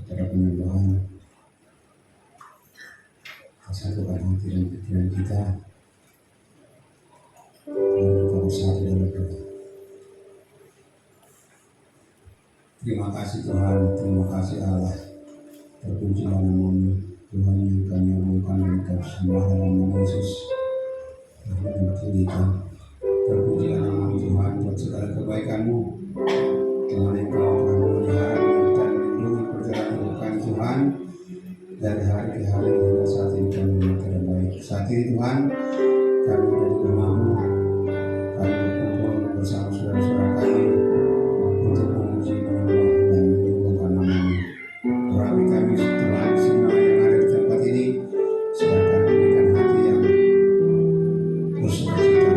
kepada penyembahan, kesatukan hati dan pikiran kita. Mari kita bersatu dalam doa. Terima kasih Tuhan, terima kasih Allah. Terpujilah nama-Mu Tuhan yang kami agungkan dan kami sembah dalam nama Yesus. Tuhan berkeliling. Terpujilah nama Tuhan buat segala kebaikan-Mu. Tuhan Engkau telah memelihara dan melindungi perjalanan hidup kami Tuhan dari hari ke hari hingga saat ini kami yang terbaik. Saat ini Tuhan kami ada di rumah-Mu, kami berkumpul bersama saudara-saudara kami untuk memuji, menyembah dan menyembahkan nama-Mu. Urapi kami Tuhan semua yang ada di tempat ini, serahkan berikan hati yang bersukacita,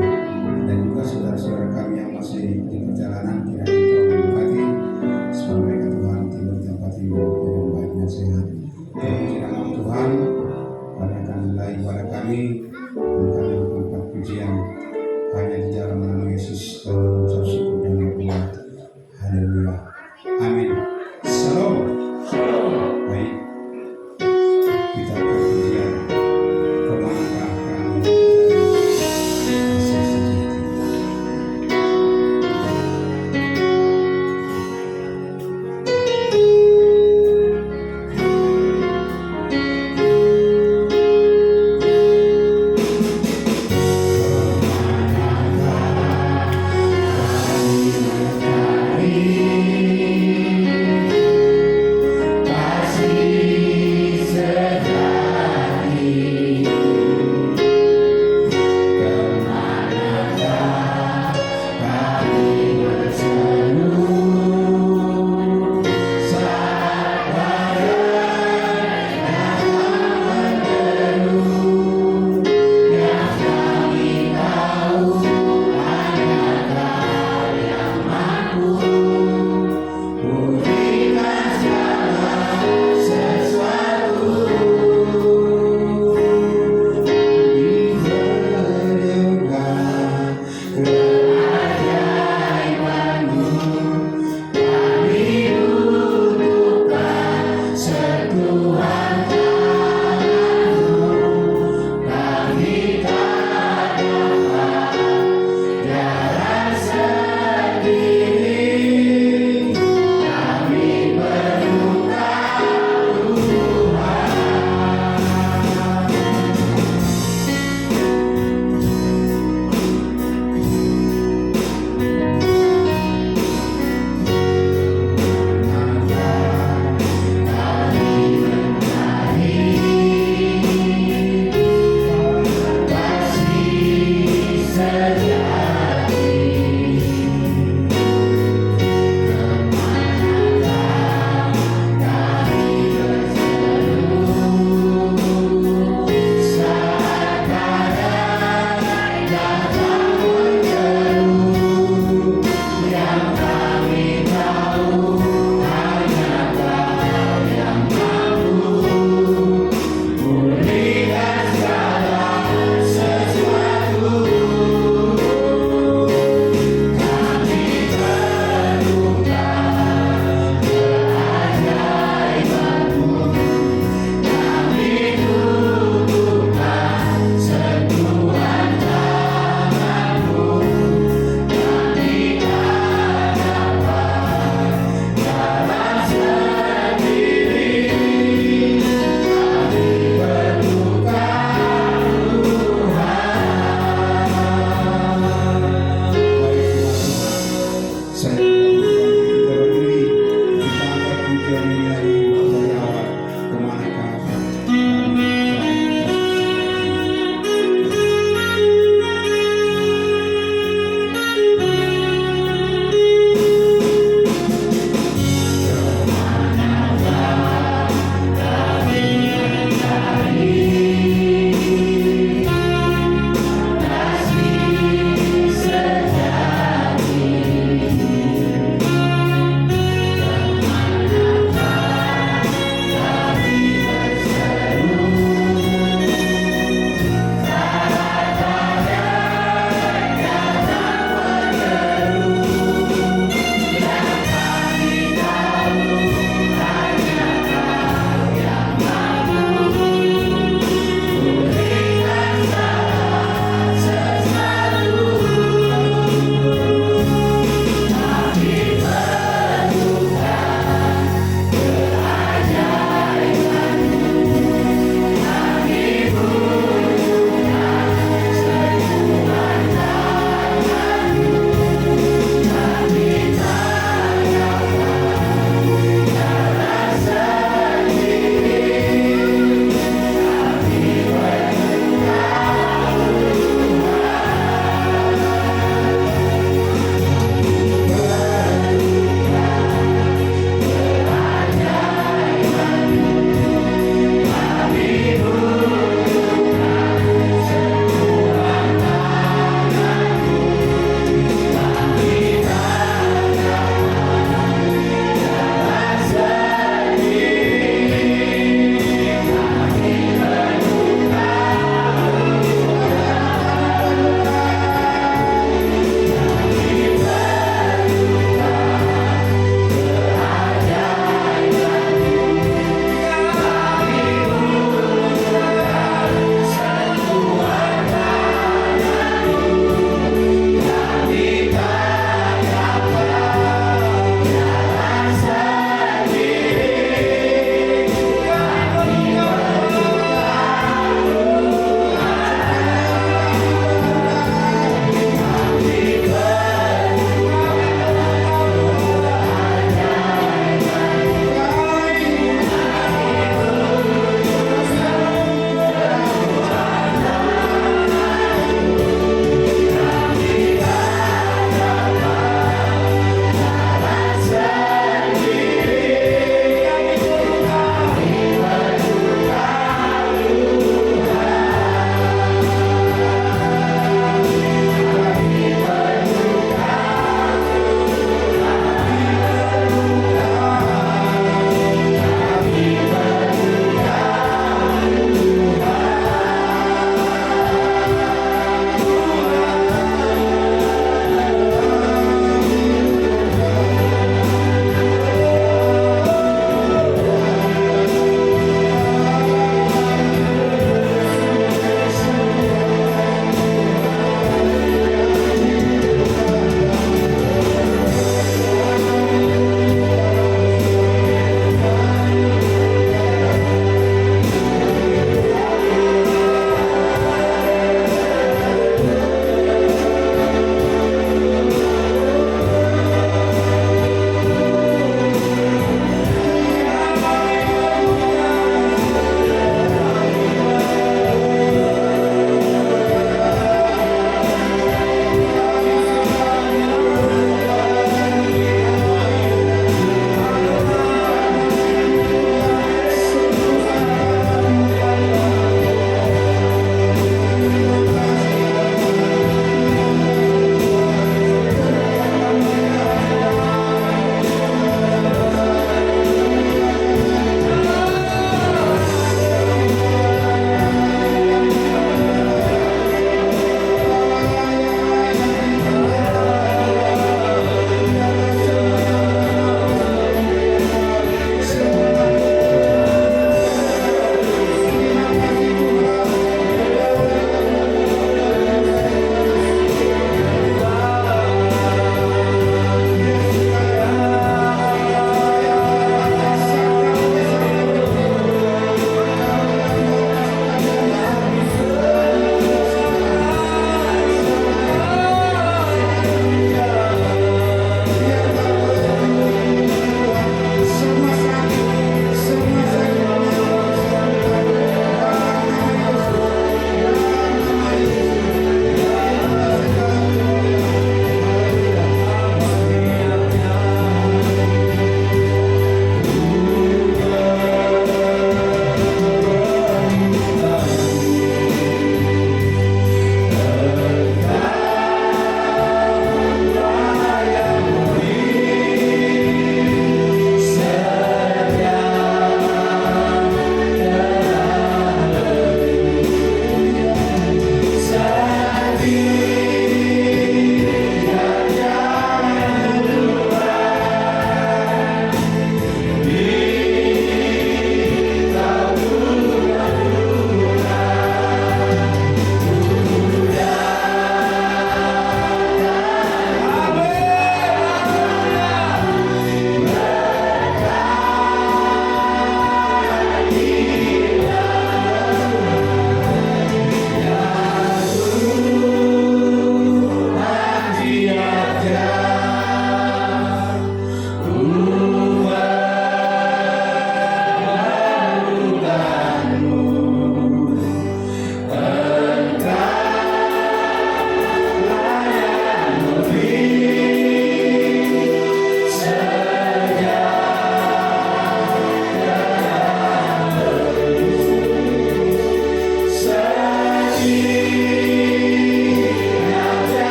dan juga saudara-saudara kami yang masih di perjalanan kiranya Engkau memberkati supaya mereka Tuhan tiba di tempat ini dengan baik dan sehat. Terpuji nama Tuhan, panjatkan nilai ibadah kami dan kami angkat pujian hanya di dalam nama Yesus kami mengucap syukur dan berdoa. Haleluya. Amin. Shalom. Baik, kita berpujian kemanakah kami kasih sejati.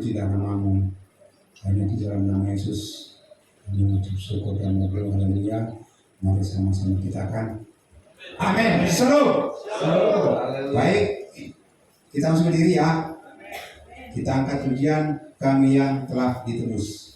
terpujilah namamu. Hanya di dalam nama Yesus kami mengucap syukur dan berdoa. Haleluya. Mari sama-sama kita akan amin. Selalu. Baik, kita langsung berdiri ya. Kita angkat pujian Kami yang telah ditebus.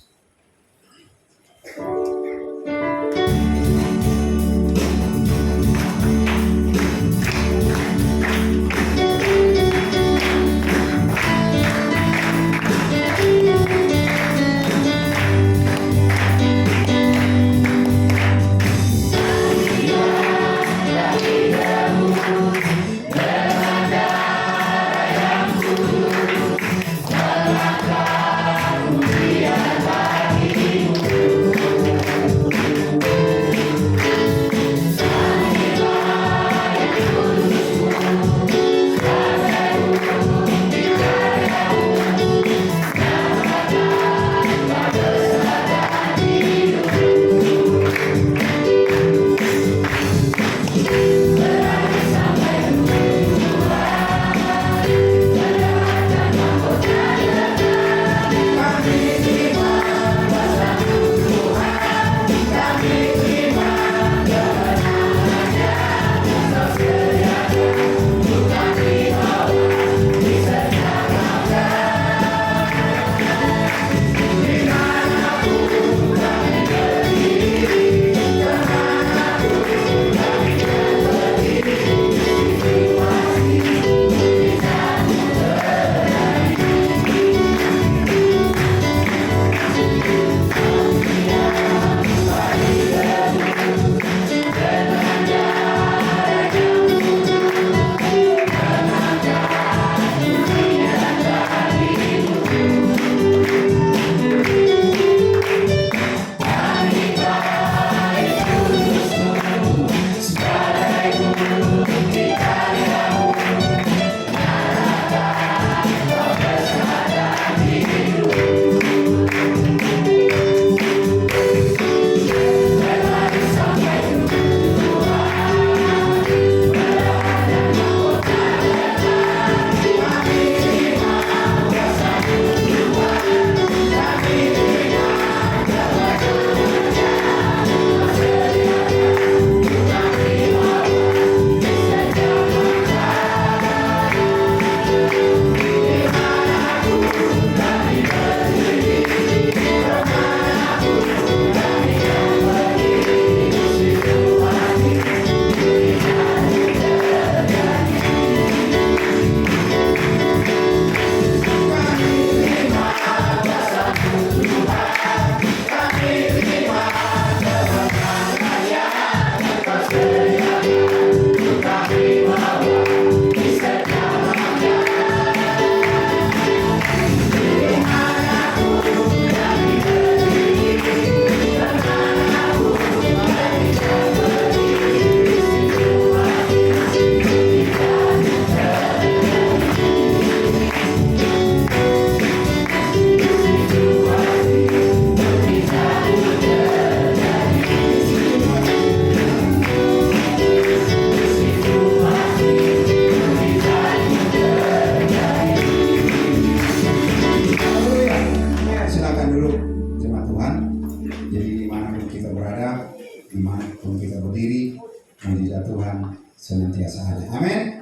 senantiasa ada. Amin.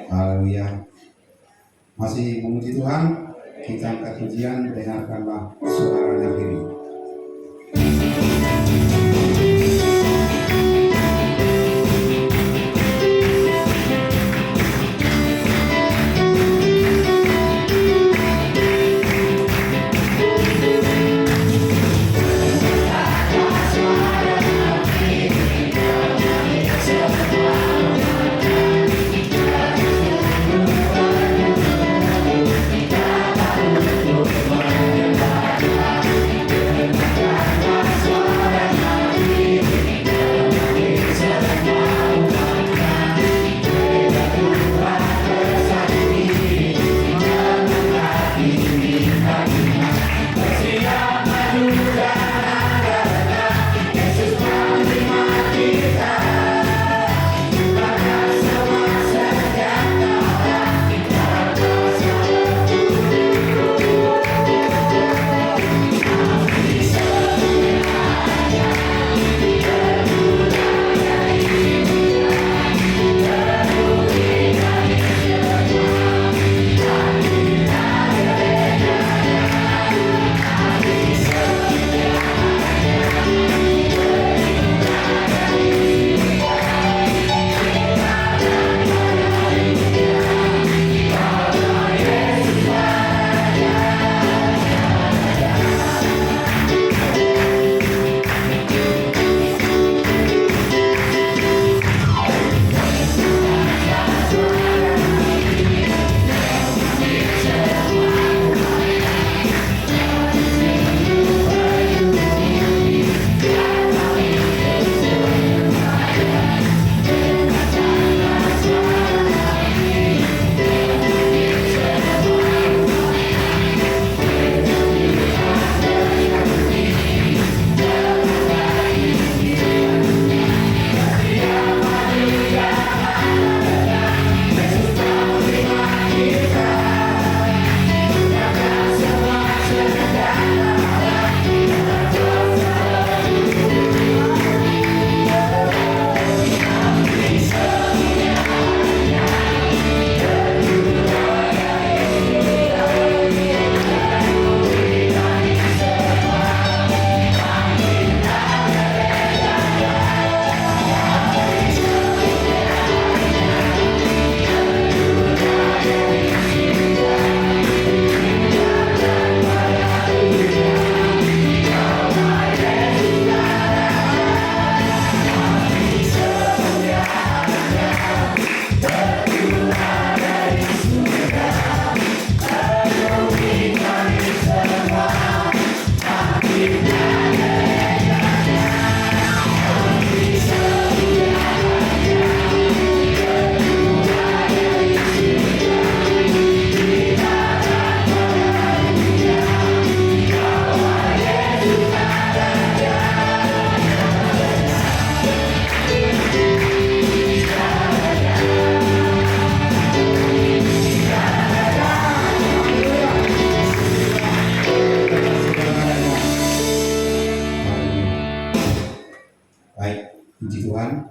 Haleluya. Masih memuji Tuhan, kita angkat pujian, dengarkanlah suara negeri. Puji Tuhan,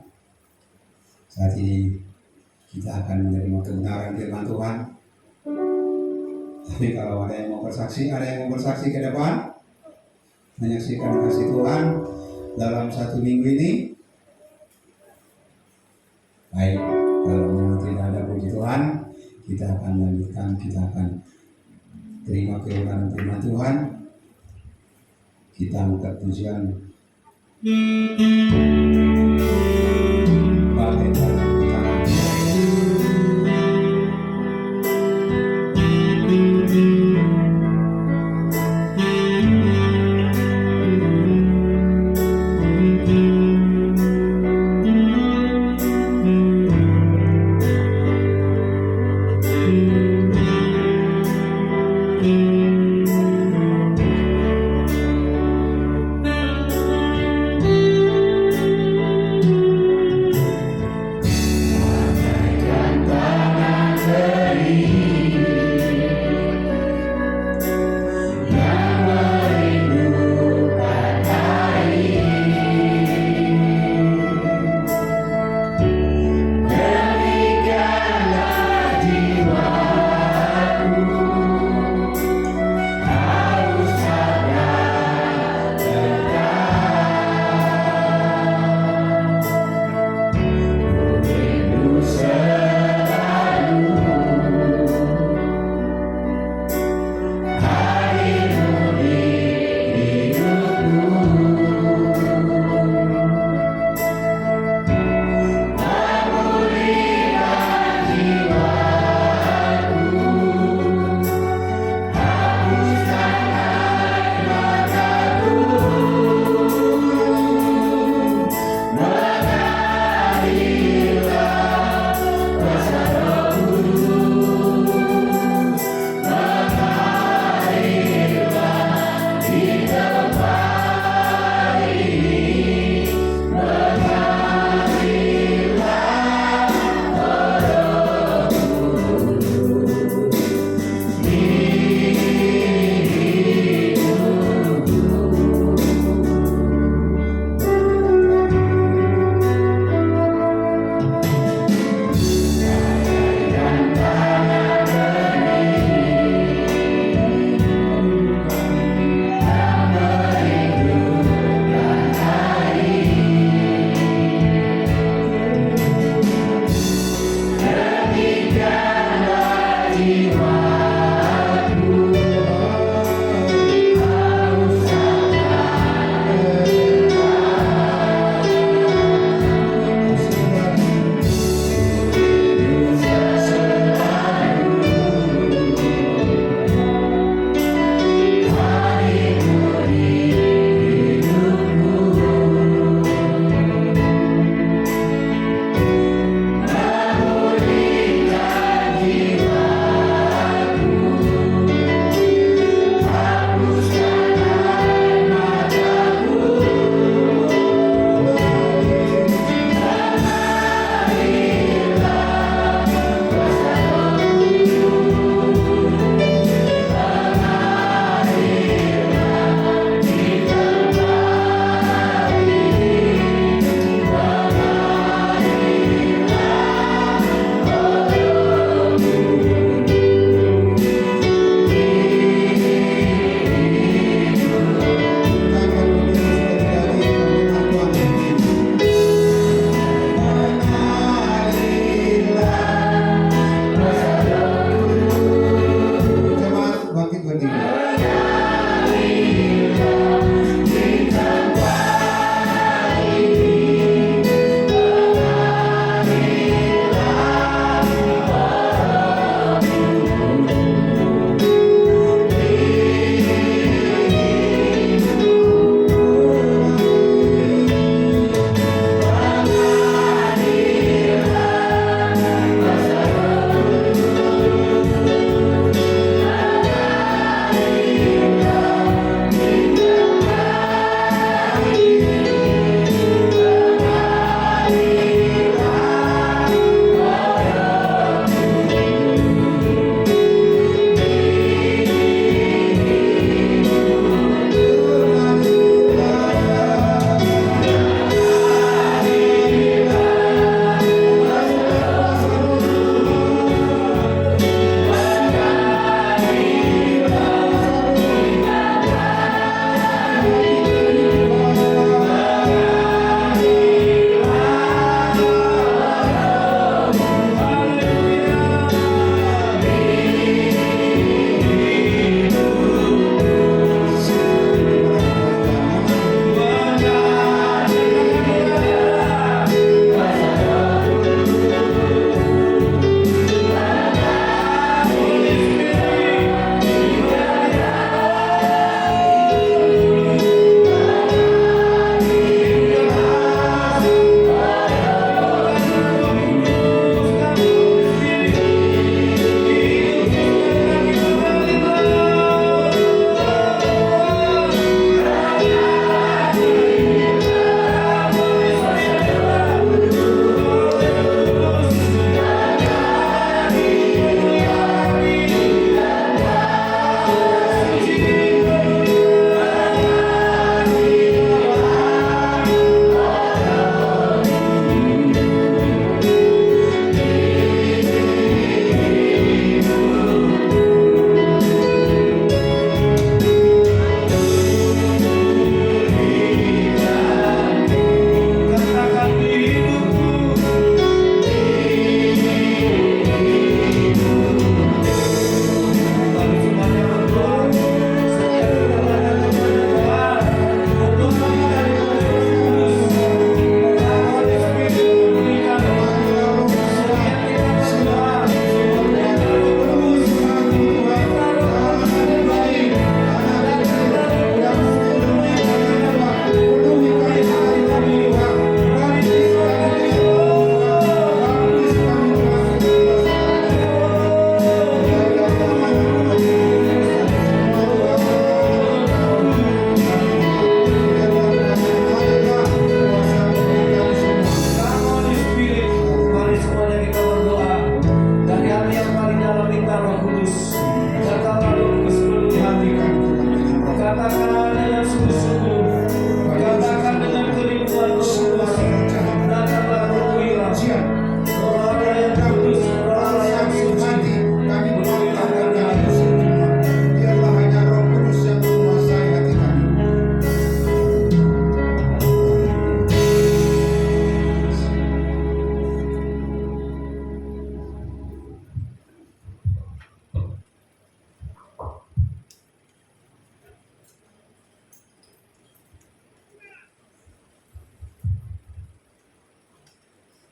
saat ini kita akan menerima kebenaran firman Tuhan. Tapi kalau ada yang mau bersaksi, ke depan menyaksikan kasih Tuhan dalam satu minggu ini. Baik, kalau memang tidak ada puji Tuhan, kita akan lanjutkan, kita akan terima kebenaran firman Tuhan. Kita angkat pujian Bagai dalam utara.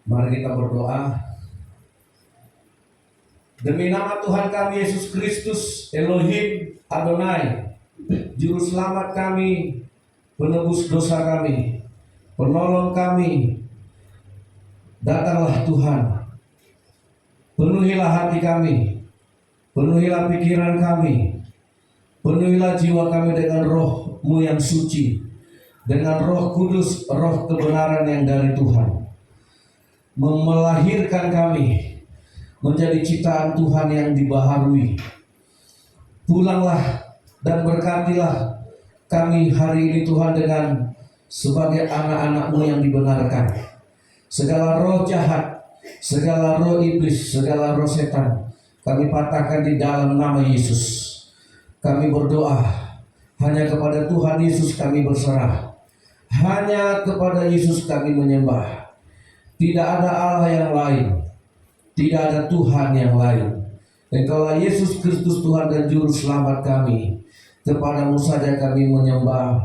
Mari kita berdoa. Demi nama Tuhan kami Yesus Kristus, Elohim Adonai, Juru Selamat kami, penebus dosa kami, penolong kami, datanglah Tuhan. Penuhilah hati kami, penuhilah pikiran kami, penuhilah jiwa kami dengan roh-Mu yang suci, dengan Roh Kudus, roh kebenaran yang dari Tuhan, melahirkan kami menjadi ciptaan Tuhan yang dibaharui. Pulanglah dan berkatilah kami hari ini Tuhan dengan sebagai anak-anak-Mu yang dibenarkan. Segala roh jahat, segala roh iblis, segala roh setan, kami patahkan di dalam nama Yesus. Kami berdoa, hanya kepada Tuhan Yesus kami berserah, hanya kepada Yesus kami menyembah. Tidak ada Allah yang lain, tidak ada Tuhan yang lain. Engkaulah Yesus Kristus Tuhan dan Juru Selamat kami. Kepadamu saja kami menyembah,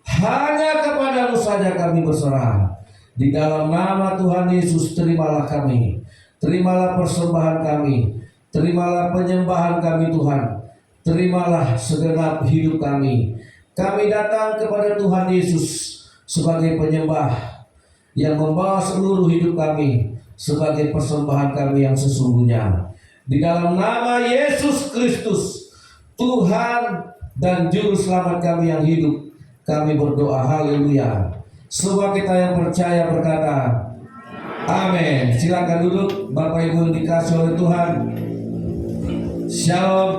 hanya kepadamu saja kami berserah. Di dalam nama Tuhan Yesus, terimalah kami, terimalah persembahan kami, terimalah penyembahan kami Tuhan, terimalah segenap hidup kami. Kami datang kepada Tuhan Yesus sebagai penyembah yang membawa seluruh hidup kami sebagai persembahan kami yang sesungguhnya. Di dalam nama Yesus Kristus, Tuhan dan Juru Selamat kami yang hidup, kami berdoa. Haleluya. Semua kita yang percaya berkata amin. Silakan duduk Bapak Ibu yang dikasihi oleh Tuhan. Shalom.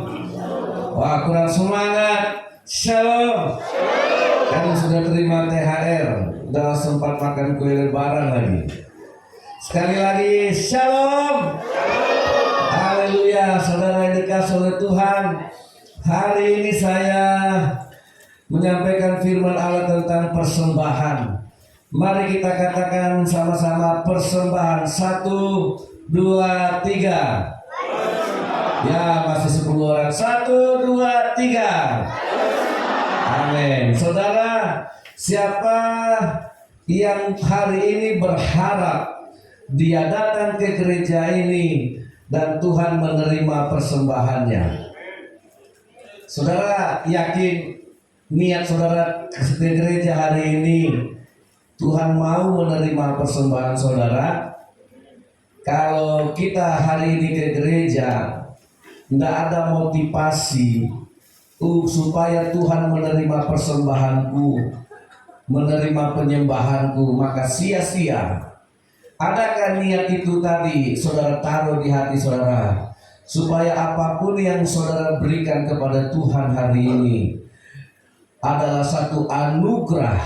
Wah, kurang semangat. Shalom. Kamu sudah terima THR, udah sempat makan kue lebaran lagi. Sekali lagi, shalom. Haleluya, saudara yang dikasihi oleh Tuhan. Hari ini saya menyampaikan firman Allah tentang persembahan. Mari kita katakan sama-sama persembahan. 1, 2, 3. Ya, masih 10 orang. 1, 2, 3. Amin. Saudara, siapa yang hari ini berharap dia datang ke gereja ini dan Tuhan menerima persembahannya? Saudara yakin niat saudara ke gereja hari ini Tuhan mau menerima persembahan saudara? Kalau kita hari ini ke gereja tidak ada motivasi supaya Tuhan menerima persembahanku, menerima penyembahanku, maka sia-sia. Adakah niat itu tadi saudara taruh di hati saudara, supaya apapun yang saudara berikan kepada Tuhan hari ini adalah satu anugerah,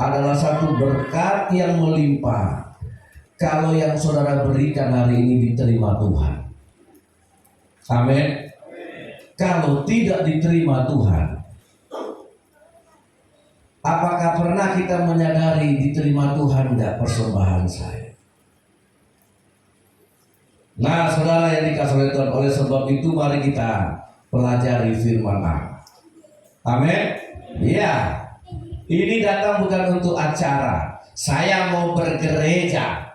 adalah satu berkat yang melimpah. Kalau yang saudara berikan hari ini diterima Tuhan. Amin. Kalau tidak diterima Tuhan, apakah pernah kita menyadari diterima Tuhan enggak persembahan saya? Nah, saudara yang dikasihi oleh Tuhan, oleh sebab itu mari kita pelajari firman Allah. Amin. Ya, ini datang bukan untuk acara. Saya mau bergereja.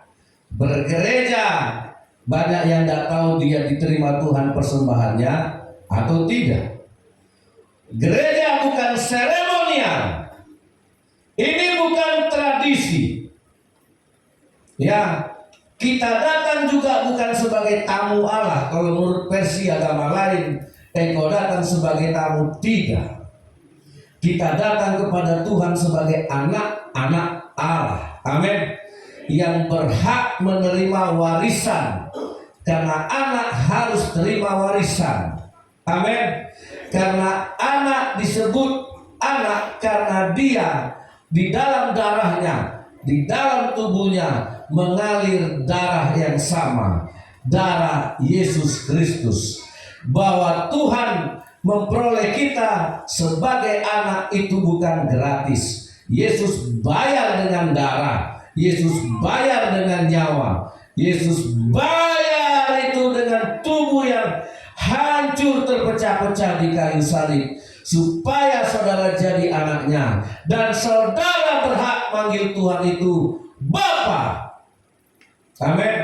Banyak yang tidak tahu dia diterima Tuhan persembahannya atau tidak. Gereja bukan seremonial. Ini bukan tradisi. Ya, kita datang juga bukan sebagai tamu Allah. Kalau menurut versi agama lain, engkau datang sebagai tamu. Tidak. Kita datang kepada Tuhan sebagai anak-anak Allah. Amin. Yang berhak menerima warisan. Karena anak harus terima warisan. Amin. Karena anak disebut anak karena dia di dalam darahnya, di dalam tubuhnya mengalir darah yang sama, darah Yesus Kristus. Bahwa Tuhan memperoleh kita sebagai anak itu bukan gratis. Yesus bayar dengan darah, Yesus bayar dengan nyawa, Yesus bayar itu dengan tubuh yang hancur terpecah-pecah di kayu salib, supaya saudara jadi anaknya. Dan saudara berhak manggil Tuhan itu Bapa. Amin.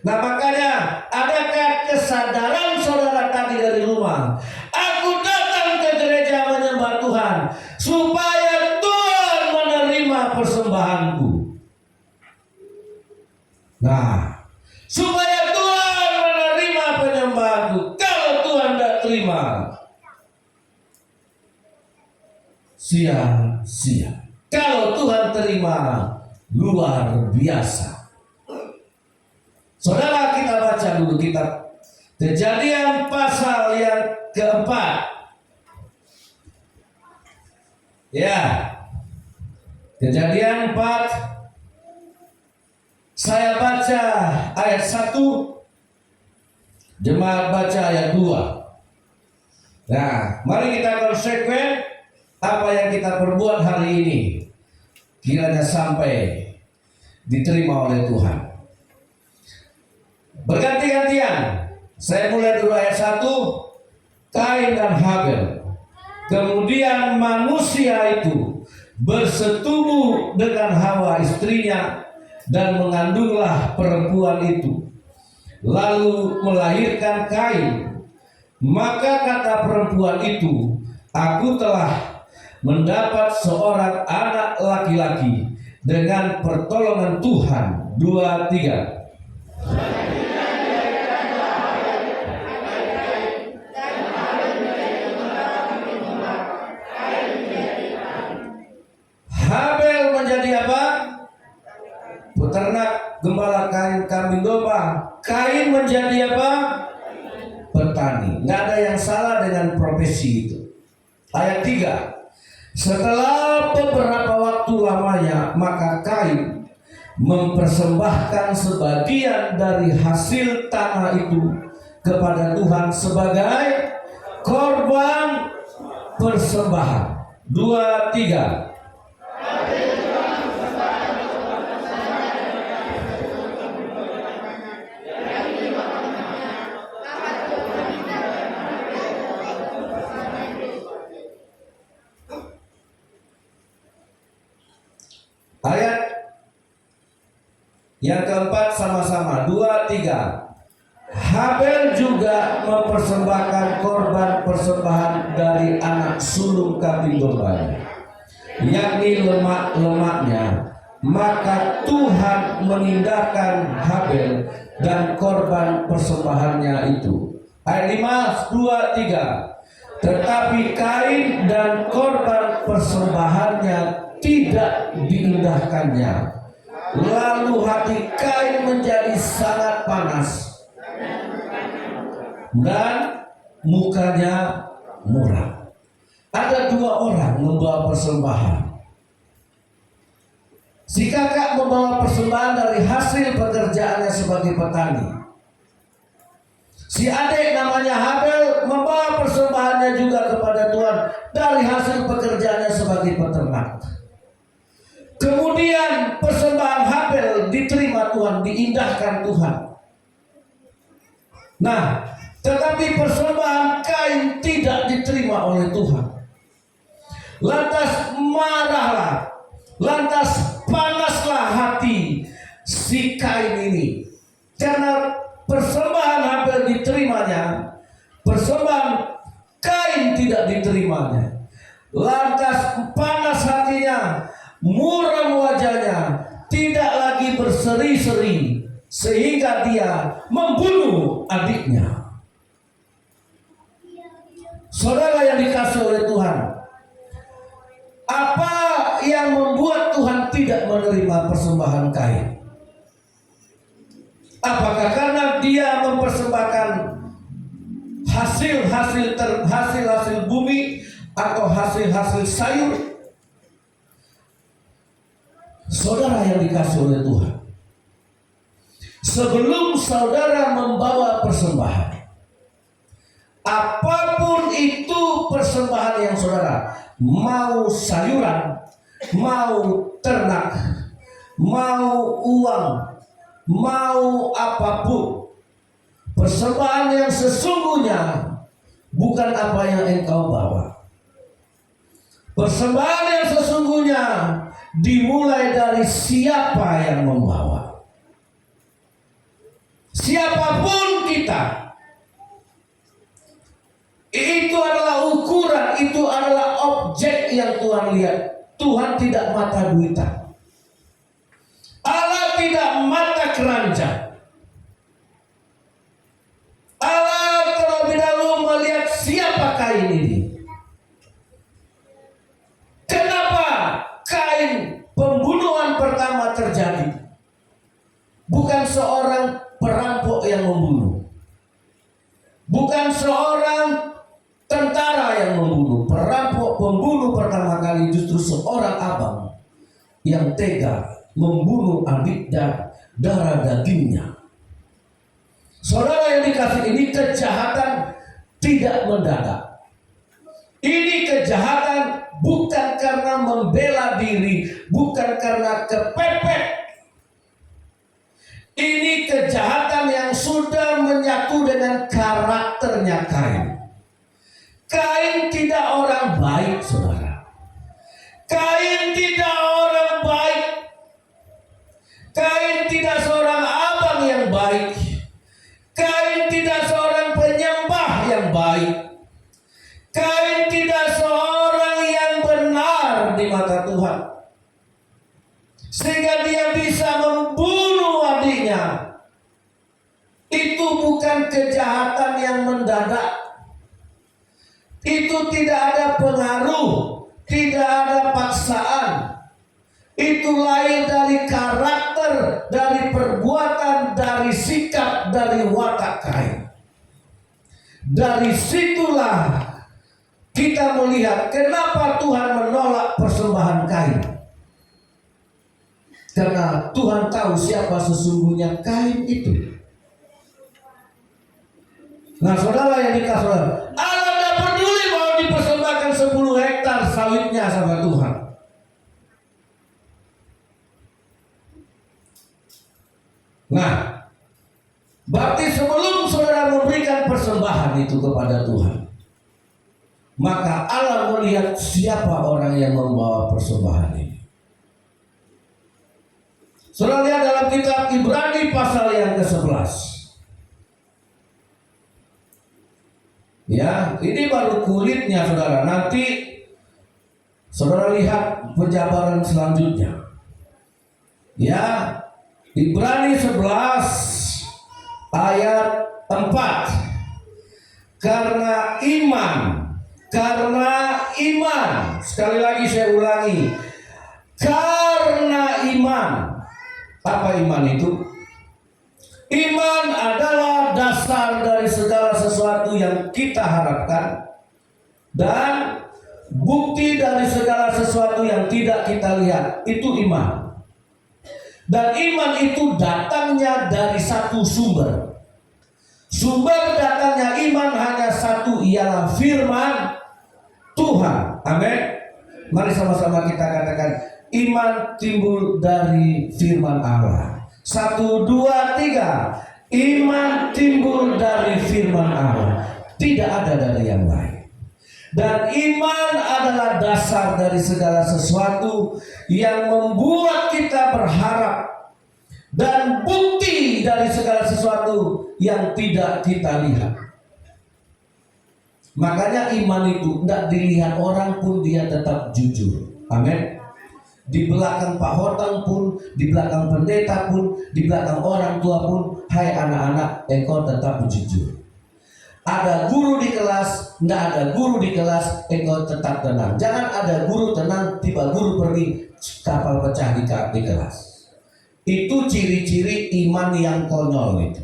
Nah makanya adakah kesadaran saudara tadi dari rumah? Aku datang ke gereja menyembah Tuhan supaya Tuhan menerima persembahanku. Nah, supaya Tuhan menerima penyembahanku. Kalau Tuhan tidak terima, sia-sia. Kalau Tuhan terima, luar biasa. Saudara, kita baca dulu kitab Kejadian pasal yang keempat. Ya, Kejadian 4. Saya baca ayat 1, jemaat baca ayat 2. Nah, mari kita konsekuen apa yang kita perbuat hari ini, kiranya sampai diterima oleh Tuhan. Berganti-gantian. Saya mulai dulu ayat 1. Kain dan Habel. Kemudian manusia itu bersetubuh dengan Hawa istrinya, dan mengandunglah perempuan itu, lalu melahirkan Kain. Maka kata perempuan itu, aku telah mendapat seorang anak laki-laki dengan pertolongan Tuhan. 2, 3. Habel menjadi apa? Peternak, gembala kambing domba. Kain menjadi apa? Petani. Nggak ada yang salah dengan profesi itu. Ayat 3. Setelah beberapa waktu lamanya, maka Kain mempersembahkan sebagian dari hasil tanah itu kepada Tuhan sebagai korban persembahan. 2, 3. Ayat yang keempat sama-sama. 2, 3. Habel juga mempersembahkan korban persembahan dari anak sulung kambing dombanya, yakni lemak-lemaknya. Maka Tuhan menindahkan Habel dan korban persembahannya itu. Ayat 5, 2, 3. Tetapi Kain dan korban persembahannya tidak diindahkannya. Lalu hati Kain menjadi sangat panas dan mukanya muram. Ada 2 orang membawa persembahan. Si kakak membawa persembahan dari hasil pekerjaannya sebagai petani. Si adik namanya Habel membawa persembahannya juga kepada Tuhan dari hasil pekerjaannya sebagai peternak. Kemudian persembahan Habel diterima Tuhan, diindahkan Tuhan. Nah, tetapi persembahan Kain tidak diterima oleh Tuhan. Lantas marahlah, lantas panaslah hati si Kain ini, karena persembahan Habel diterimanya, persembahan Kain tidak diterimanya. Lantas panas hatinya, muram wajahnya, tidak lagi berseri-seri, sehingga dia membunuh adiknya. Saudara yang dikasihi oleh Tuhan, apa yang membuat Tuhan tidak menerima persembahan Kain? Apakah karena dia mempersembahkan hasil bumi atau hasil sayur? Saudara yang dikasihi oleh Tuhan, sebelum saudara membawa persembahan, apapun itu persembahan yang saudara, mau sayuran, mau ternak, mau uang, mau apapun, persembahan yang sesungguhnya bukan apa yang engkau bawa. Persembahan yang sesungguhnya dimulai dari siapa yang membawa. siapapun kita, itu adalah ukuran, itu adalah objek yang Tuhan lihat. Tuhan tidak mata duitan, Allah tidak mata keranjang. Allah terlebih dahulu melihat siapa Kain ini. Kenapa Kain pembunuhan pertama terjadi? Bukan seorang perampok yang membunuh, bukan seorang tentara yang membunuh. Perampok pembunuh pertama kali justru seorang abang yang tega membunuh adik dan darah dagingnya. Saudara yang dikasih, ini kejahatan tidak mendadak. Ini kejahatan bukan karena membela diri, bukan karena kepepet. Ini kejahatan yang sudah menyatu dengan karakternya Kain. Kain tidak orang baik, saudara. Kain tidak orang baik. Kain tidak seorang abang yang baik. Kain tidak seorang penyembah yang baik. Kain tidak seorang yang benar di mata Tuhan, sehingga dia bisa membunuh adiknya. Itu bukan kejahatan yang mendadak. Itu tidak ada pengaruh, tidak ada paksaan. Itu lahir dari karakter, dari perbuatan, dari sikap, dari watak Kain. Dari situlah kita melihat kenapa Tuhan menolak persembahan Kain. Karena Tuhan tahu siapa sesungguhnya Kain itu. Nah, saudara yang dikasih Allah tidak peduli mau dipersembahkan 10 hektar sawitnya sama Tuhan. Nah, berarti sebelum saudara memberikan persembahan itu kepada Tuhan, maka Allah melihat siapa orang yang membawa persembahan ini. Saudara lihat dalam kitab Ibrani pasal yang ke-11. Ya, ini baru kulitnya, saudara. Nanti saudara lihat penjabaran selanjutnya. Ya, Ibrani 11 ayat 4. Karena iman, sekali lagi saya ulangi, karena iman. Apa iman itu? Iman adalah dasar dari segala sesuatu yang kita harapkan dan bukti dari segala sesuatu yang tidak kita lihat. Itu iman. Dan iman itu datangnya dari satu sumber. Sumber datangnya iman hanya satu, ialah firman Tuhan. Amin. Mari sama-sama kita katakan, iman timbul dari firman Allah. 1, 2, 3. Iman timbul dari firman Allah, tidak ada dari yang lain. Dan iman adalah dasar dari segala sesuatu yang membuat kita berharap, dan bukti dari segala sesuatu yang tidak kita lihat. Makanya iman itu tidak dilihat orang pun dia tetap jujur. Amin. Di belakang Pak Hotang pun, di belakang pendeta pun, di belakang orang tua pun, hai anak-anak, engkau tetap jujur. Ada guru di kelas, tidak ada guru di kelas, engkau tetap tenang. Jangan ada guru tenang, tiba guru pergi, kapal pecah di kelas. Itu ciri-ciri iman yang konyol itu.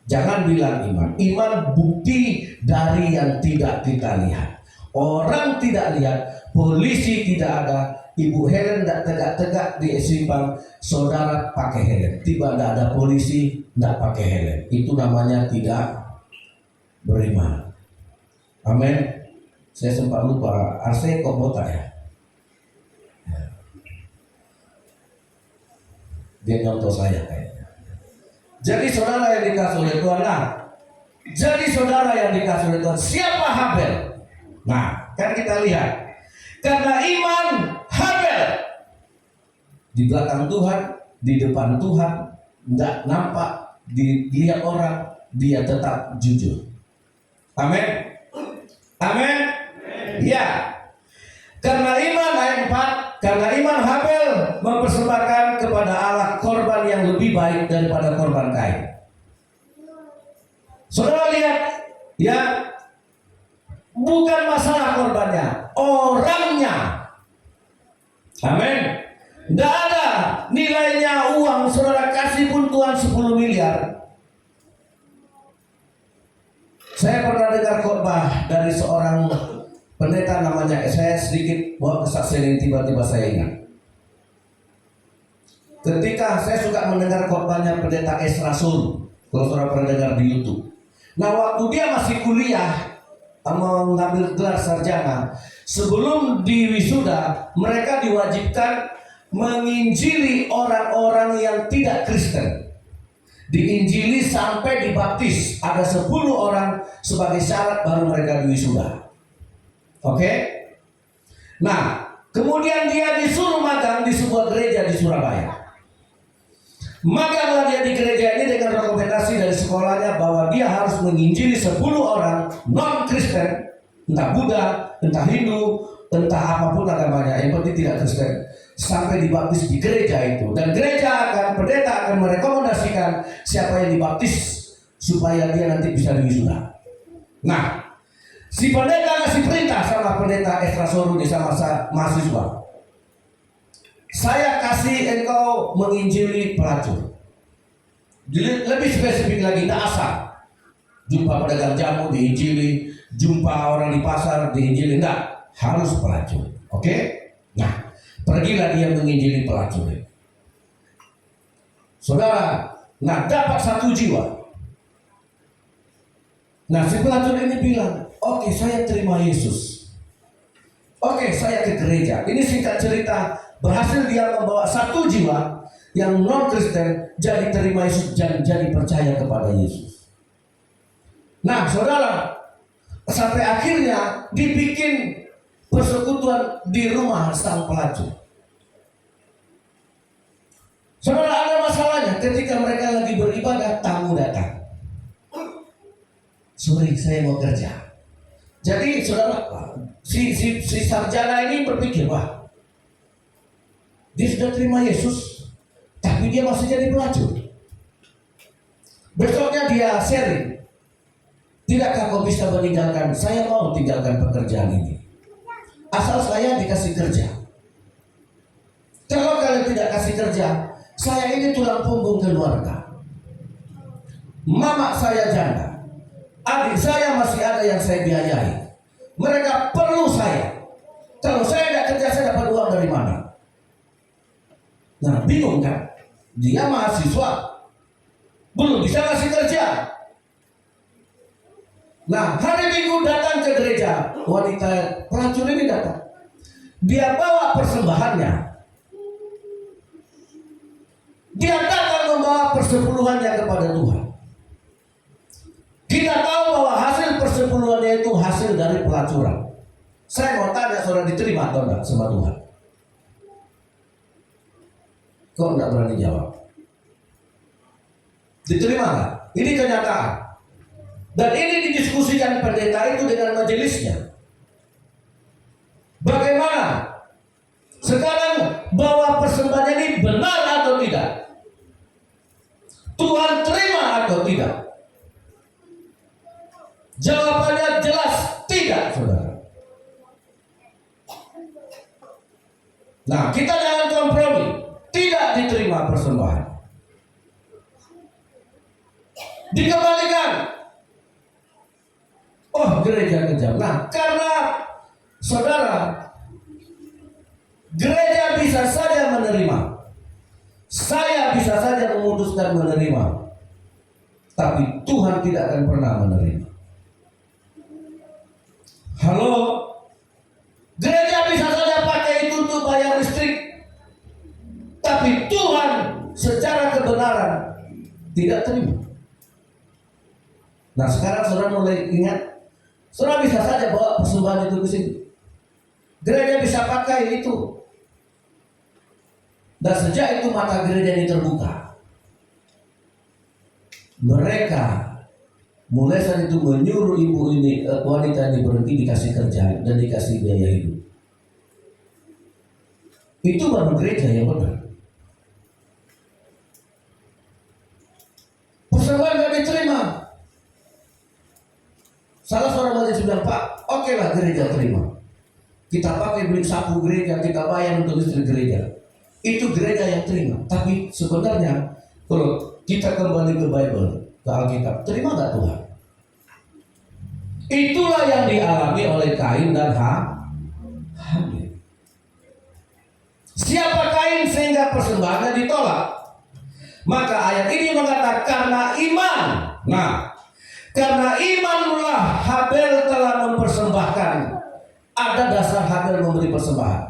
Jangan bilang iman. Iman bukti dari yang tidak kita lihat. Orang tidak lihat, polisi tidak ada, Ibu Helen tidak tegak-tegak di simpang, saudara pakai helm. Tiba tidak ada polisi, tidak pakai helm. Itu namanya tidak beriman. Amin. Saya sempat lupa, Arse kok botak ya? Dia nyontoh saya kayaknya. Jadi saudara yang dikasih oleh Tuhan, jadi saudara yang dikasih oleh Tuhan, siapa Habel? Nah, kan kita lihat. Karena iman Habel di belakang Tuhan, di depan Tuhan, tidak nampak, dilihat orang, dia tetap jujur. Amin. Amin. Ya. Karena iman ayat 4, karena iman Habel mempersembahkan kepada Allah korban yang lebih baik daripada korban Kain. Saudara lihat, ya, bukan masalah korbannya, orangnya. Amin. Tidak ada nilainya uang, saudara kasih pun Tuhan 10 miliar. Saya pernah dengar khotbah dari seorang pendeta namanya, saya sedikit buat kesaksian yang tiba-tiba saya ingat. Ketika saya suka mendengar khotbahnya pendeta Esra Sun, kalau saudara pernah dengar di YouTube. Nah, waktu dia masih kuliah mengambil gelar sarjana, sebelum diwisuda, mereka diwajibkan menginjili orang-orang yang tidak Kristen. Diinjili sampai dibaptis. Ada 10 orang sebagai syarat baru mereka diwisuda. Oke? Nah, kemudian dia disuruh magang di sebuah gereja di Surabaya. Maganglah dia di gereja ini dengan rekomendasi dari sekolahnya bahwa dia harus menginjili 10 orang non-Kristen, entah Buddha, entah Hindu, entah apapun agamanya, yang penting tidak Kristen, sampai dibaptis di gereja itu. Dan pendeta akan merekomendasikan siapa yang dibaptis supaya dia nanti bisa diwisuda. Nah, si pendeta kasih perintah sama pendeta Esra Soru di sama mahasiswa. Saya kasih engkau menginjili pelacur. Lebih spesifik lagi, tidak asal jumpa pedagang jamu diinjili, jumpa orang di pasar diinjili, tidak, harus pelacur. Oke? Nah, pergilah dia menginjili pelacur. Saudara, nah dapat 1 jiwa. Nah, si pelacur ini bilang, oke, saya terima Yesus. Oke, saya ke gereja. Ini singkat cerita, berhasil dia membawa 1 jiwa yang non-Kristen jadi terima Yesus dan jadi percaya kepada Yesus. Nah, saudara, sampai akhirnya dibikin persekutuan di rumah sang pelacur. Saudara, ada masalahnya ketika mereka lagi beribadah, tamu datang. Sorry, saya mau kerja. Jadi, saudara, si sarjana ini berpikir, wah, dia sudah terima Yesus, tapi dia masih jadi pelacur. Besoknya dia sharing, tidakkah kau bisa meninggalkan? Saya mau tinggalkan pekerjaan ini, asal saya dikasih kerja. Kalau kalian tidak kasih kerja, saya ini tulang punggung keluarga. Mama saya janda, adik saya masih ada yang saya biayai. Mereka perlu saya. Kalau saya tidak kerja, saya dapat uang dari mana? Nah, bingung kan? Dia mahasiswa, belum bisa kasih kerja. Nah, hari Minggu datang ke gereja, wanita pelacur ini datang. Dia bawa persembahannya. Dia datang membawa persepuluhannya kepada Tuhan. Kita tahu bahwa hasil persepuluhannya itu hasil dari pelacuran. Saya mau tanya, saudara diterima atau enggak sama Tuhan? Kok enggak berani jawab? Diterima enggak? Ini kenyataan. Dan ini didiskusikan pendeta itu dengan majelisnya. Bagaimana? Sekarang bahwa persembahan ini benar atau tidak? Tuhan terima atau tidak? Jawabannya jelas tidak, saudara. Nah, kita jangan kompromi. Tidak diterima persembahan, dikembalikan. Oh, gereja kejam. Nah, karena saudara, gereja bisa saja menerima, saya bisa saja memutuskan menerima, tapi Tuhan tidak akan pernah menerima. Halo, gereja bisa saja pakai itu untuk bayar listrik, tapi Tuhan secara kebenaran tidak terima. Nah, sekarang saudara mulai ingat, saudara bisa saja bawa persembahan itu ke sini. Gereja bisa pakai itu. Dan sejak itu mata gereja ini terbuka. Mereka mulai saat itu menyuruh ibu ini, wanita ini berhenti, dikasih kerja dan dikasih biaya hidup. Itu baru gereja yang benar. Persembahan gak diterima. Salah seorang majelis bilang, Pak, oke lah gereja terima. Kita pakai beli sapu gereja, kita bayar untuk listrik gereja. Itu gereja yang terima. Tapi sebenarnya kalau kita kembali ke Bible, ke Alkitab, terima gak Tuhan? Itulah yang dialami oleh Kain dan Habil. Siapa Kain sehingga persembahannya ditolak? Maka ayat ini mengatakan karena iman. Nah, karena imanlah Habel telah mempersembahkan. Ada dasar Habel memberi persembahan.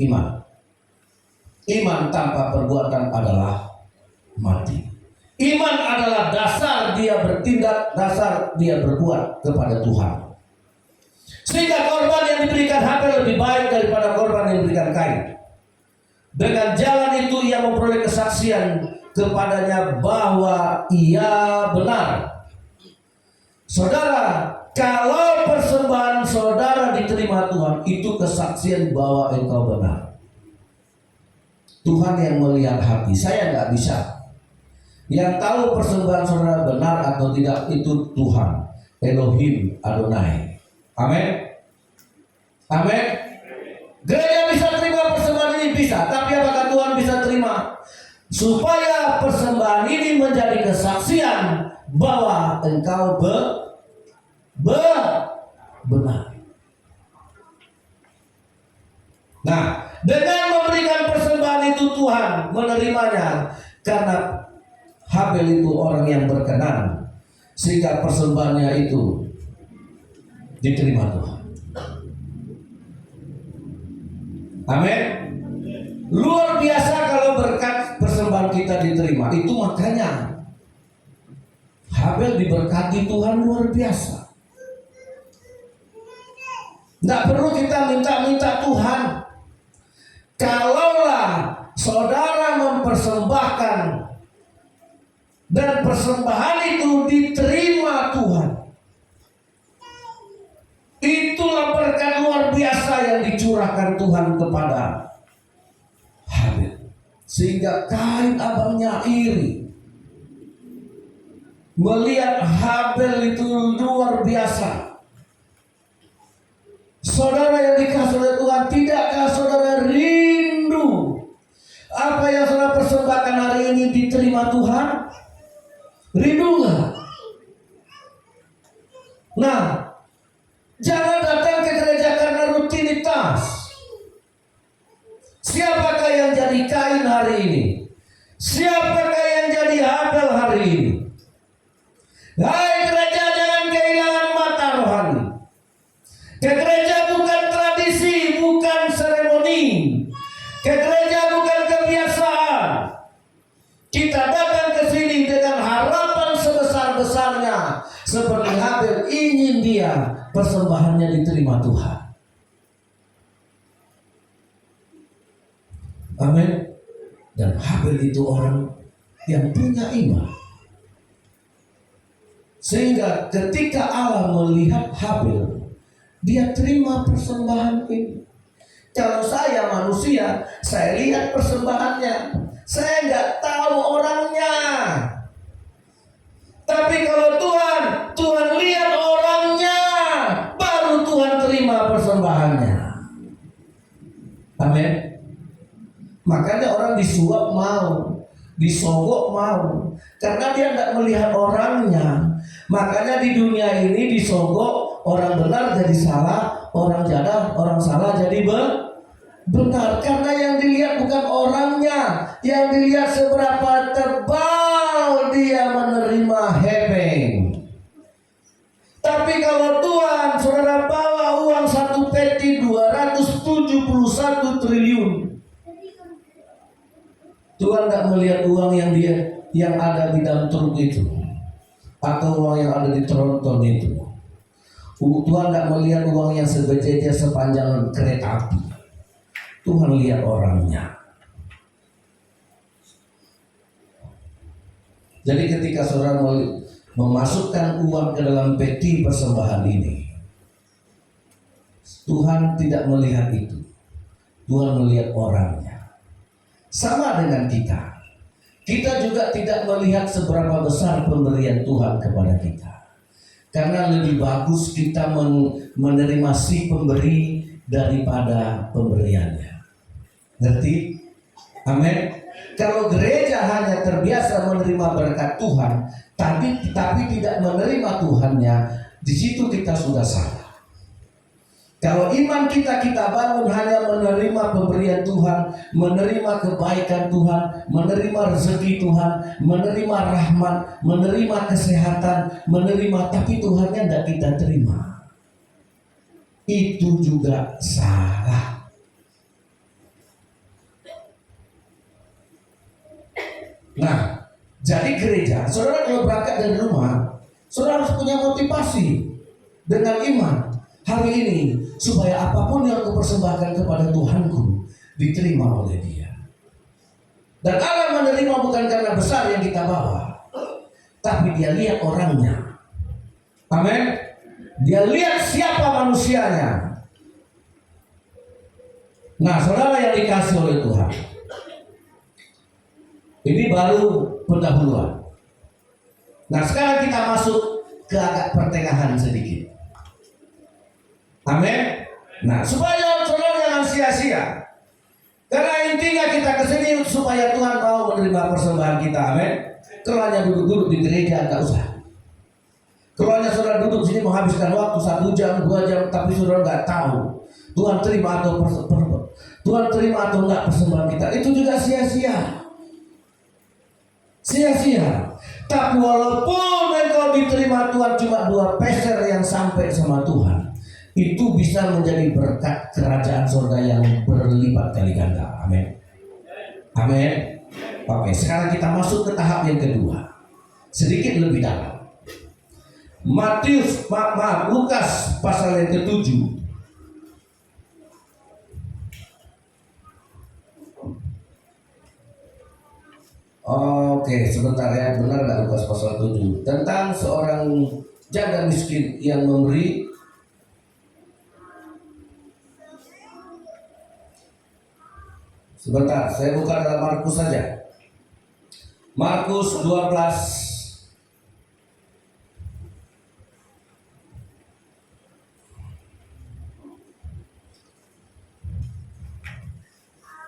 Iman. Iman tanpa perbuatan adalah mati. Iman adalah dasar dia bertindak, dasar dia berbuat kepada Tuhan. Sehingga korban yang diberikan Habel lebih baik daripada korban yang diberikan Kain. Dengan jalan itu ia memperoleh kesaksian kepadanya bahwa ia benar. Saudara, kalau persembahan saudara diterima Tuhan, itu kesaksian bahwa engkau benar. Tuhan yang melihat hati, saya nggak bisa. Yang tahu persembahan saudara benar atau tidak itu Tuhan, Elohim Adonai. Amin. Amin. Gereja bisa terima persembahan ini, bisa. Tapi apakah Tuhan bisa terima? Supaya persembahan ini menjadi kesaksian bahwa engkau benar. Nah, dengan memberikan persembahan itu Tuhan menerimanya karena Habel itu orang yang berkenan, sehingga persembahannya itu diterima Tuhan. Amin. Luar biasa kalau berkat persembahan kita diterima. Itu makanya Habel diberkati Tuhan luar biasa. Tidak perlu kita minta-minta Tuhan. Kalaulah saudara mempersembahkan dan persembahan itu diterima Tuhan, itulah berkat luar biasa yang dicurahkan Tuhan kepada Habel. Sehingga Kain abangnya iri melihat Habel itu luar biasa. Saudara yang dikasih oleh Tuhan, tidakkah saudara rindu apa yang saudara persembahkan hari ini diterima Tuhan? Rindu nggak? Nah, jangan datang ke gereja karena rutinitas. Siapakah yang jadi Kain hari ini? Siapakah yang jadi Habel hari ini? Hai gereja, jangan kehilangan mata rohani. Ke gereja bukan tradisi, bukan seremoni. Ke gereja bukan kebiasaan. Kita datang ke sini dengan harapan sebesar-besarnya, seperti Habel ingin dia persembahannya diterima Tuhan. Amin. Dan Habel itu orang yang punya iman. Sehingga ketika Allah melihat Habel, dia terima persembahan ini. Kalau saya manusia, saya lihat persembahannya, saya nggak tahu orangnya. Tapi kalau Tuhan lihat orangnya, baru Tuhan terima persembahannya. Amin. Makanya orang disuap mau, disogok mau, karena dia nggak melihat orangnya. Makanya di dunia ini disogok, orang benar jadi salah, orang jadah, orang salah jadi benar. Karena yang dilihat bukan orangnya, yang dilihat seberapa tebal dia menerima hepeng. Tapi kalau Tuhan, saudara bawa uang 1 peti 271 triliun. Tuhan tidak melihat uang yang ada di dalam truk itu, atau uang yang ada di tronton itu. Tuhan tidak melihat uang yang sebejejer sepanjang kereta api. Tuhan lihat orangnya. Jadi ketika saudara memasukkan uang ke dalam peti persembahan ini, Tuhan tidak melihat itu. Tuhan melihat orangnya. Sama dengan kita. Kita juga tidak melihat seberapa besar pemberian Tuhan kepada kita. Karena lebih bagus kita menerima si pemberi daripada pemberiannya. Ngerti? Amin. Kalau gereja hanya terbiasa menerima berkat Tuhan, tapi tidak menerima Tuhannya, di situ kita sudah salah. Kalau iman kita bangun hanya menerima pemberian Tuhan, menerima kebaikan Tuhan, menerima rezeki Tuhan, menerima rahmat, menerima kesehatan, tapi Tuhannya tidak kita terima, itu juga salah. Nah, jadi gereja, saudara kalau berangkat dari rumah, saudara harus punya motivasi dengan iman hari ini, supaya apapun yang aku persembahkan kepada Tuhanku diterima oleh Dia. Dan Allah menerima bukan karena besar yang kita bawa, tapi Dia lihat orangnya. Amin. Dia lihat siapa manusianya. Nah, saudara yang dikasih oleh Tuhan, ini baru pendahuluan. Nah, sekarang kita masuk ke agak pertengahan sedikit. Amin. Nah, supaya saudara jangan sia-sia. Karena intinya kita kesini supaya Tuhan mau menerima persembahan kita. Amin. Kalau hanya duduk-duduk di gereja, enggak usah. Kalau hanya saudara duduk sini menghabiskan waktu 1 jam, 2 jam, tapi saudara nggak tahu Tuhan terima atau enggak persembahan kita, itu juga sia-sia. Sia-sia. Tapi walaupun engkau diterima Tuhan cuma 2 peser yang sampai sama Tuhan, itu bisa menjadi berkat kerajaan surga yang berlipat kali ganda. Amin. Amin. Oke, sekarang kita masuk ke tahap yang kedua, sedikit lebih dalam. Lukas pasal yang ke-7. Oke, sebentar ya, benar nggak Lukas pasal 7 tentang seorang janda miskin yang memberi. Sebentar, saya buka dalam Markus saja. Markus 12.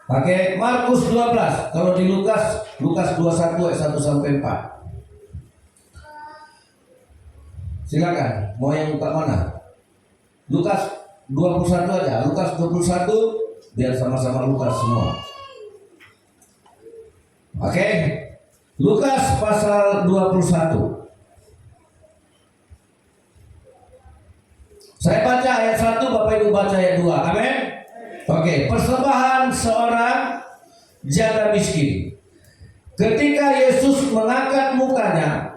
Oke, Markus 12. Kalau di Lukas 21 ayat 1 sampai 4. Silakan, mau yang buka mana? Lukas 21 aja. Lukas 21 biar sama-sama Lukas semua. Oke. Lukas pasal 21. Saya baca ayat 1, Bapak Ibu baca ayat 2. Amin. Oke, persembahan seorang janda miskin. Ketika Yesus mengangkat mukanya,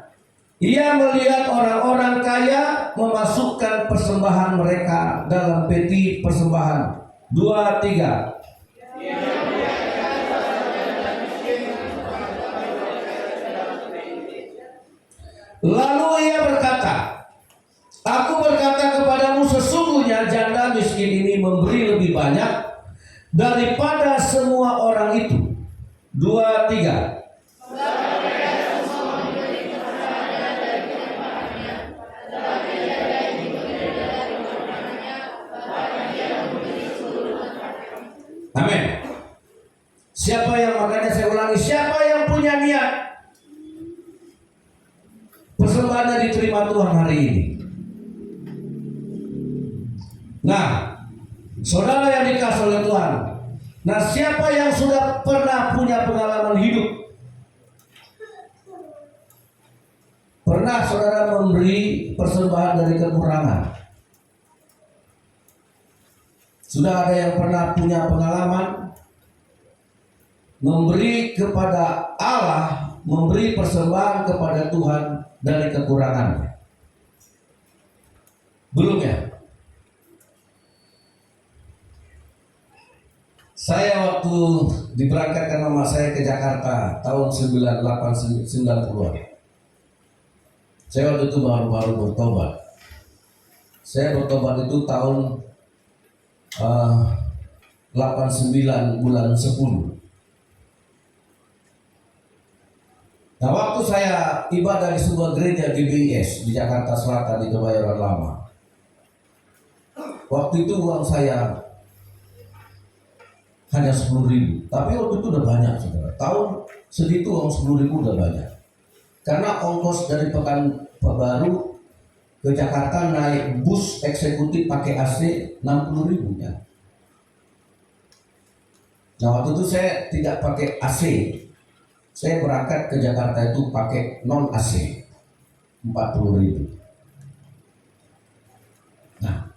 Ia melihat orang-orang kaya memasukkan persembahan mereka dalam peti persembahan. 2, 3. Lalu Ia berkata, Aku berkata kepadamu, sesungguhnya janda miskin ini memberi lebih banyak daripada semua orang itu. 2, 3. Amin. Siapa yang, makanya saya ulangi, siapa yang punya niat persembahannya diterima Tuhan hari ini? Nah, saudara yang dikasih oleh Tuhan, nah siapa yang sudah pernah punya pengalaman hidup? Pernah saudara memberi persembahan dari kekurangan? Sudah ada yang pernah punya pengalaman memberi kepada Allah, memberi persembahan kepada Tuhan dari kekurangannya? Belum ya? Saya waktu diberangkatkan mama saya ke Jakarta tahun 90-an, Saya waktu itu baru-baru bertobat. Saya bertobat itu tahun 89 bulan 10. Nah, waktu saya ibadah di sebuah gereja GBIS di Jakarta Selatan di Kebayoran Lama. Waktu itu uang saya hanya 10.000, tapi waktu itu udah banyak, saudara. Tahun segitu uang 10.000 udah banyak. Karena ongkos dari Pekanbaru ke Jakarta naik bus eksekutif pakai AC 60.000 ya. Nah, waktu itu saya tidak pakai AC. Saya berangkat ke Jakarta itu pakai non AC 40.000. Nah,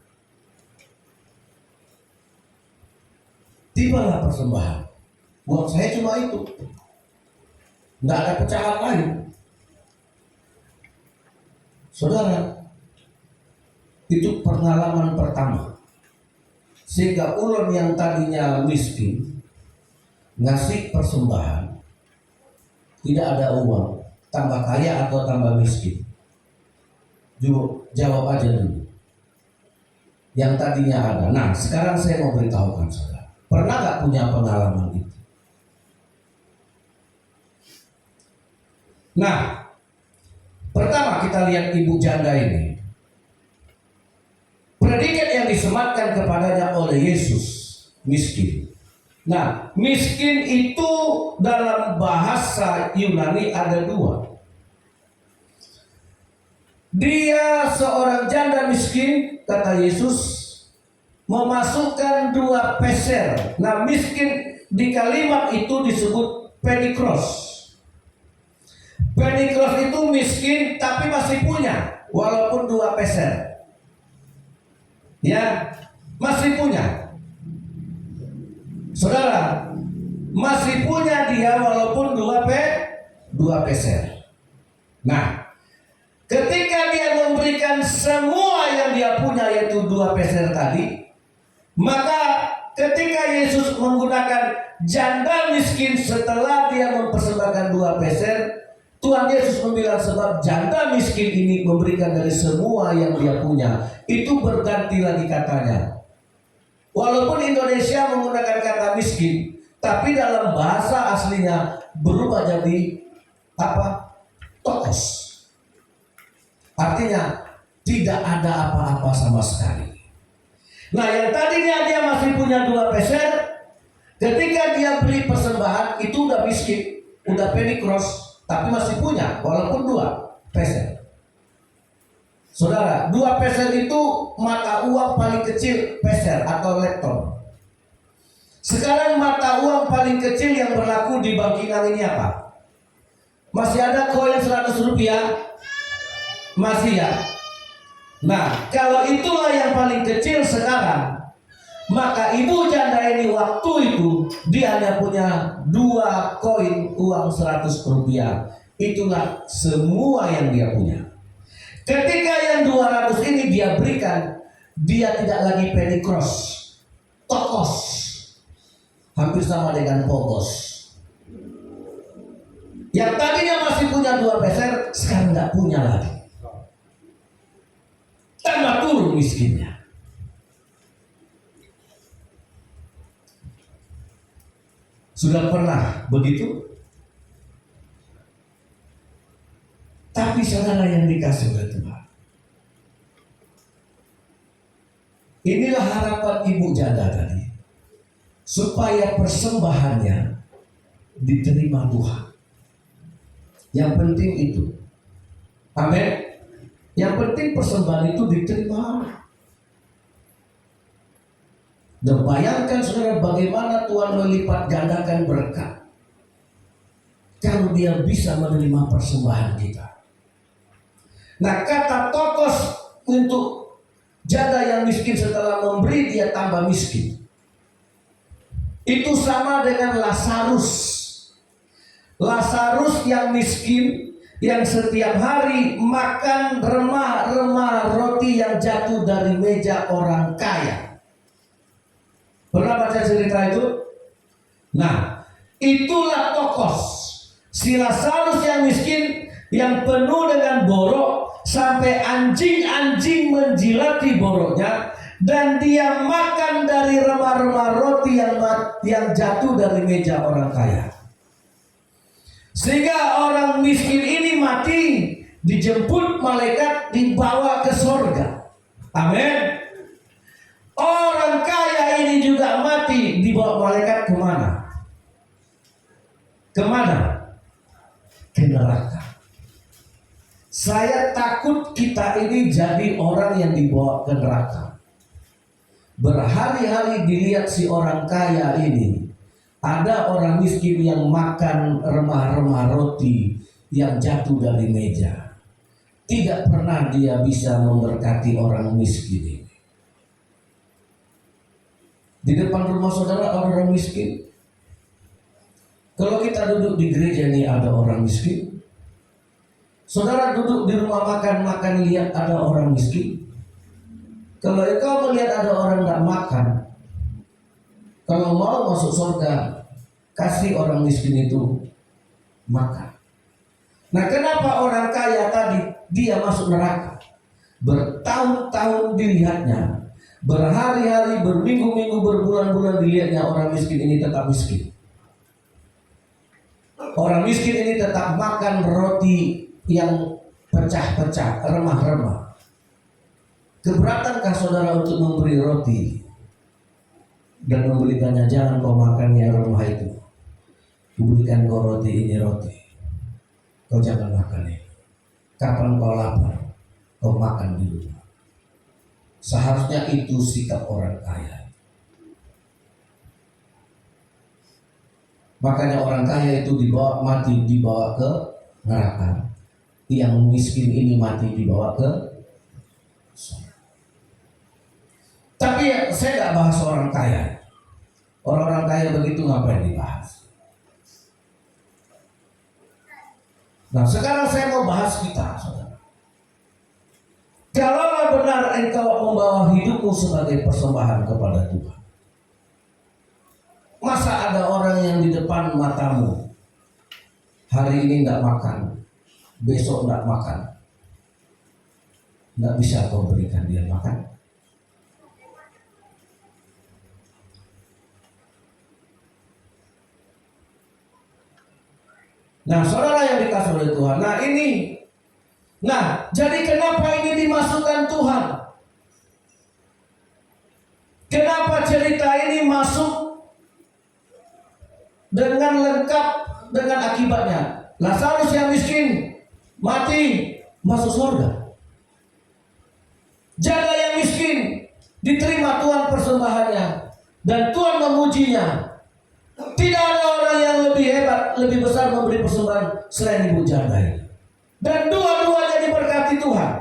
tibalah persembahan. Uang saya cuma itu, nggak ada pecahan lain. Saudara, itu pengalaman pertama. Sehingga ulun yang tadinya miskin ngasih persembahan, tidak ada uang, tambah kaya atau tambah miskin? Jawab aja dulu. Yang tadinya ada. Nah, sekarang saya mau beritahukan saudara, pernah gak punya pengalaman itu? Nah, pertama kita lihat ibu janda ini. Predikat yang disematkan kepadanya oleh Yesus, miskin. Nah, miskin itu dalam bahasa Yunani ada dua. Dia seorang janda miskin, kata Yesus, memasukkan 2 peser. Nah, miskin di kalimat itu disebut pedikros. Pedikros itu miskin tapi masih punya, walaupun 2 peser. Ya, masih punya. Saudara, masih punya dia walaupun 2 peser. Nah, ketika dia memberikan semua yang dia punya, yaitu 2 peser tadi, maka ketika Yesus menggunakan janda miskin setelah dia mempersembahkan 2 peser, Tuhan Yesus membilang sebab janda miskin ini memberikan dari semua yang dia punya. Itu berganti lagi katanya. Walaupun Indonesia menggunakan kata miskin, tapi dalam bahasa aslinya berubah jadi apa? Tokos. Artinya tidak ada apa-apa sama sekali. Nah, yang tadinya dia masih punya 2 peser, ketika dia beri persembahan itu udah miskin, udah pedikros, tapi masih punya walaupun 2 peser. Saudara, 2 peser itu mata uang paling kecil peser atau lepton. Sekarang mata uang paling kecil yang berlaku di Bangkinang ini apa? Masih ada koin 100 rupiah? Masih ya? Nah, kalau itulah yang paling kecil sekarang, maka ibu janda ini waktu itu dia hanya punya 2 koin uang 100 rupiah. Itulah semua yang dia punya. Ketika yang 200 ini dia berikan, dia tidak lagi pedikros, tokos, hampir sama dengan pogos. Yang tadinya masih punya 2 peser, sekarang tidak punya lagi. Tambah turun miskinnya. Sudah pernah begitu? Tapi saudara yang dikasih oleh Tuhan, inilah harapan ibu janda tadi, supaya persembahannya diterima Tuhan. Yang penting itu, amin. Yang penting persembahan itu diterima. Dan bayangkan saudara bagaimana Tuhan melipat gandakan berkat kalau dia bisa menerima persembahan kita. Nah, kata tokos untuk janda yang miskin setelah memberi dia tambah miskin, itu sama dengan Lazarus. Lazarus yang miskin, yang setiap hari makan remah-remah roti yang jatuh dari meja orang kaya. Pernah baca cerita itu? Nah, itulah tokos. Si Lazarus yang miskin yang penuh dengan borok sampai anjing-anjing menjilati boroknya, dan dia makan dari remah-remah roti yang jatuh dari meja orang kaya. Sehingga orang miskin ini mati, dijemput malaikat, dibawa ke sorga. Amin. Orang kaya ini juga mati, dibawa malaikat kemana? Kemana? Ke neraka. Saya takut kita ini jadi orang yang dibawa ke neraka. Berhari-hari dilihat si orang kaya ini, ada orang miskin yang makan remah-remah roti yang jatuh dari meja. Tidak pernah dia bisa memberkati orang miskin ini. Di depan rumah saudara ada orang miskin. Kalau kita duduk di gereja ini ada orang miskin. Saudara duduk di rumah makan lihat ada orang miskin. Kalau engkau melihat ada orang tidak makan, kalau mau masuk surga, kasih orang miskin itu makan. Nah, kenapa orang kaya tadi dia masuk neraka? Bertahun-tahun dilihatnya, berhari-hari, berminggu-minggu, berbulan-bulan dilihatnya, orang miskin ini tetap miskin. Orang miskin ini tetap makan roti yang pecah-pecah, remah-remah. Keberatankah saudara untuk memberi roti dan membelikannya? Jangan kau makan yang remah itu, kuberikan kau roti ini, roti kau jangan makan ini. Kapan kau lapar, kau makan di rumah. Seharusnya itu sikap orang kaya. Makanya orang kaya itu dibawa mati, dibawa ke neraka. Yang miskin ini mati, dibawa ke surga. Tapi saya nggak bahas orang kaya. Orang-orang kaya begitu ngapain dibahas? Nah, sekarang saya mau bahas kita, saudara. Kalau benar engkau membawa hidupmu sebagai persembahan kepada Tuhan, masa ada orang yang di depan matamu hari ini tidak makan, besok tidak makan, tidak bisa kau berikan dia makan? Nah, saudara yang dikasih oleh Tuhan, jadi kenapa ini dimasukkan Tuhan? Kenapa cerita ini masuk dengan lengkap dengan akibatnya? Lazarus yang miskin mati, masuk surga. Janda yang miskin diterima Tuhan persembahannya dan Tuhan memujinya. Tidak ada orang yang lebih hebat, lebih besar memberi persembahan selain ibu janda ini. Dan dua-duanya diberkati Tuhan.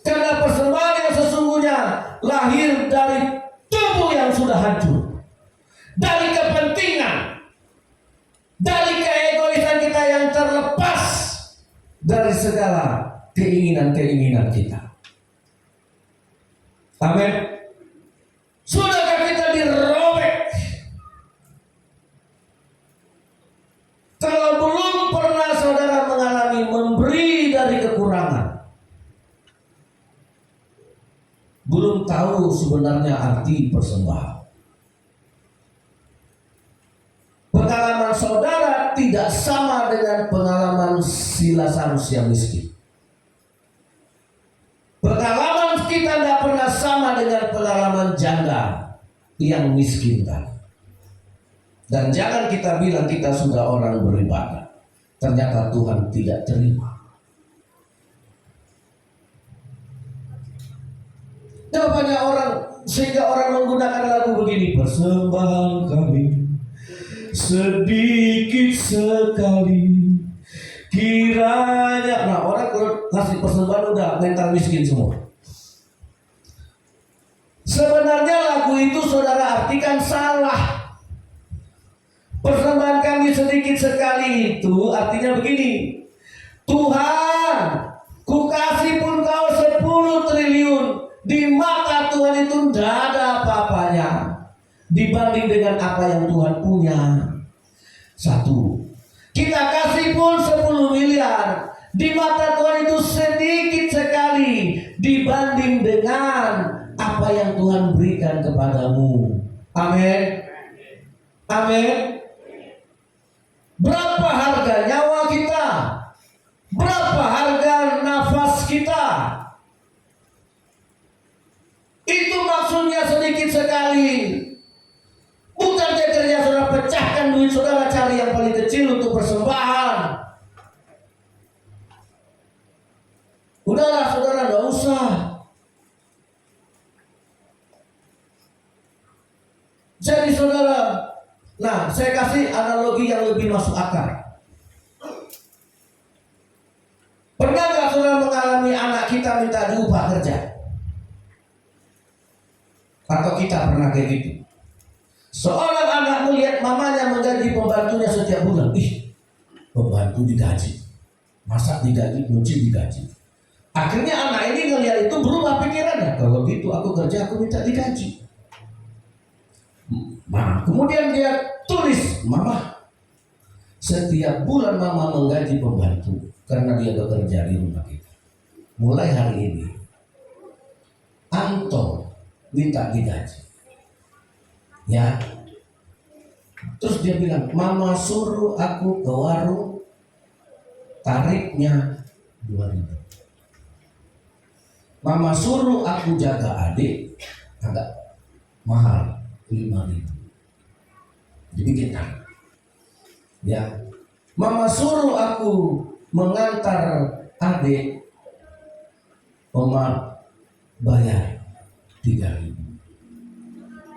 Karena persembahan yang sesungguhnya lahir dari tubuh yang sudah hancur, dari kepentingan, dari keegoisan kita yang terlepas dari segala keinginan-keinginan kita. Amin. Sudahkah kita dirobek? Kalau belum pernah saudara mengalami memberi dari kekurangan, belum tahu sebenarnya arti persembahan. Pengalaman saudara tidak sama dengan pengalaman si Lazarus yang miskin. Pengalaman kita tidak pernah sama dengan pengalaman janda yang miskin tadi. Dan jangan kita bilang kita sudah orang beribadah, ternyata Tuhan tidak terima. Jawabannya orang, sehingga orang menggunakan lagu begini, persembahan kami sedikit sekali kiranya. Nah, orang kalau kasih persembahan udah mental miskin semua. Sebenarnya lagu itu saudara artikan salah. Persembahan kami sedikit sekali itu artinya begini, Tuhan, ku kasih pun kau 10 triliun, di mata Tuhan itu tidak ada apa-apanya dibanding dengan apa yang Tuhan punya. Satu, Kita kasih pun 10 miliar. Di mata Tuhan itu sedikit sekali dibanding dengan apa yang Tuhan berikan kepadamu. Amin. Amin. Berapa harga nyawa kita? Berapa harga nafas kita? Itu maksudnya sedikit sekali. Bukan dia kerja saudara pecahkan duit saudara, cari yang paling kecil untuk persembahan. Udahlah saudara, gak usah. Jadi saudara, nah saya kasih analogi yang lebih masuk akal. Pernah gak saudara mengalami anak kita minta diupah kerja? Atau kita pernah kayak gitu? Seorang anak melihat mamanya menggaji pembantunya setiap bulan. Ih, pembantu digaji. Masa digaji, nyuci digaji. Akhirnya anak ini ngelihat itu berubah pikirannya. Kalau gitu aku kerja, aku minta digaji. Nah, kemudian dia tulis, Mama, setiap bulan Mama menggaji pembantu karena dia bekerja di rumah kita. Mulai hari ini, Anton minta digaji. Ya. Terus dia bilang, Mama suruh aku ke warung, tarifnya 2.000. Mama suruh aku jaga adik, agak mahal, 5.000. Dibikin tarif. Ya. Mama suruh aku mengantar adik, Mama bayar 3.000.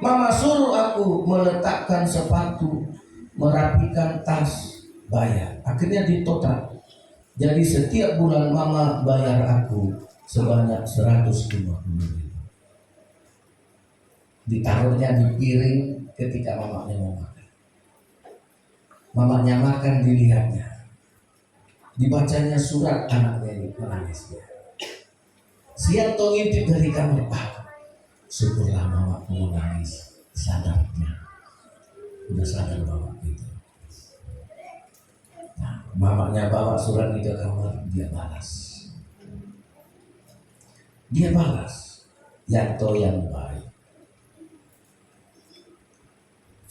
Mama suruh aku meletakkan sepatu, merapikan tas, bayar. Akhirnya ditotal. Jadi setiap bulan Mama bayar aku sebanyak 150.000. Ditaruhnya di piring ketika mamanya mau makan. Mamanya makan, dilihatnya. Dibacanya surat, anaknya ini menangis. Siang tuh ngintip dari kamar, syukurlah Mama mau nangis, sadarnya. Udah sadar Mama itu. Nah, mamanya bawa surat itu ke kamar, dia balas. Dia balas, Yanto yang baik.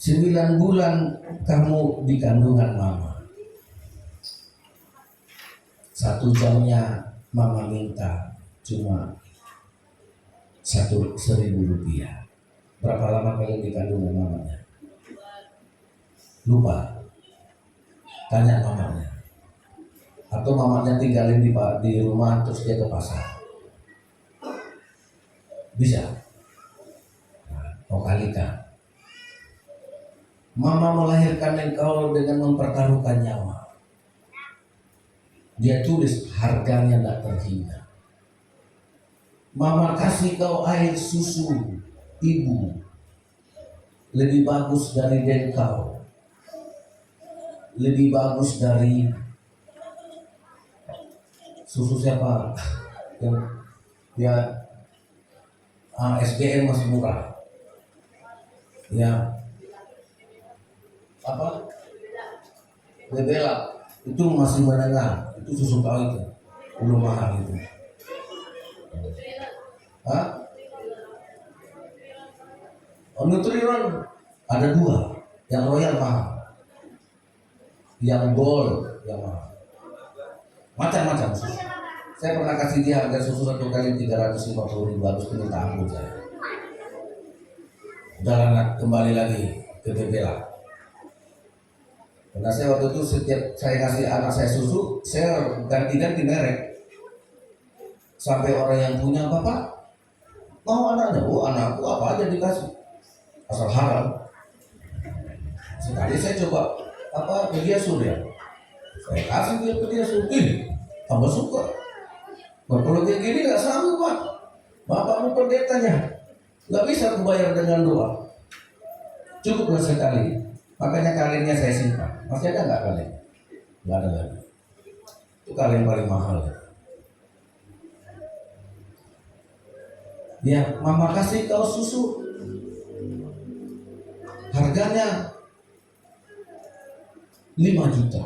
9 bulan kamu di kandungan Mama. 1 jamnya Mama minta cuma 1.000 rupiah. Berapa lama kalian di kandungan mamanya? Lupa. Tanya mamanya. Atau mamanya tinggalin di rumah terus dia ke pasar. Bisa. Kau kalikan. Mama melahirkan engkau dengan mempertaruhkan nyawa. Dia tulis harganya tak terhingga. Mama kasih kau air susu ibu lebih bagus dari kau, lebih bagus dari susu siapa yang ya SDM masih murah ya, apa Bebela itu masih menengah, itu susu kau itu belum mahal itu. Nutriron ada 2, yang royal mahal, yang gold yang mahal, macam-macam susu. Saya pernah kasih dia harga susu 1 kali 350.000, habis itu minta ampun saya. Udah kembali lagi ke Bebela. Karena saya waktu itu setiap saya kasih anak saya susu, saya ganti-ganti merek. Sampai orang yang punya, Bapak mau anaknya? Oh, anakku apa aja dikasih, asal halal. Sekali saya coba media surya, saya kasih dia media surya, tambah suka. Kalau kayak gini nggak sanggup Pak, bapakmu pendetanya, nggak bisa aku bayar dengan doa. Cukuplah sekali, makanya kalennya saya simpan. Masih ada nggak kalen? Nggak ada lagi. Itu kalen paling mahal. Ya, Mama kasih kau susu, harganya 5 juta.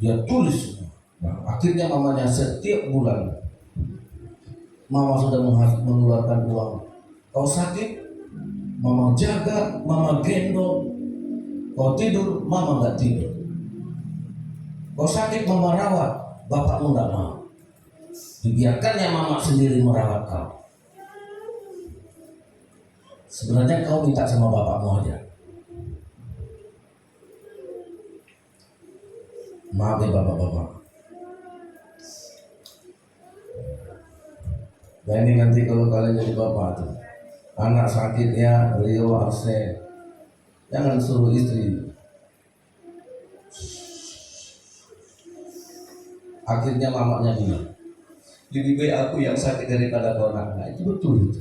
Dia tulis semua. Nah, akhirnya mamanya setiap bulan mama sudah mengeluarkan uang. Kau sakit, mama jaga, mama gendong. Kau tidur, mama nggak tidur. Kau sakit, mama rawat, bapakmu nggak mau. Dibiarkannya mama sendiri merawat kau. Sebenarnya kau minta sama bapakmu aja. Maaf ya bapak-bapak. Nah ini nanti kalau kalian jadi bapak tuh, anak sakitnya Rio Arse, jangan suruh istri. Akhirnya mamanya bilang, lebih baik aku yang sakit daripada kau nak. Nah, itu betul itu.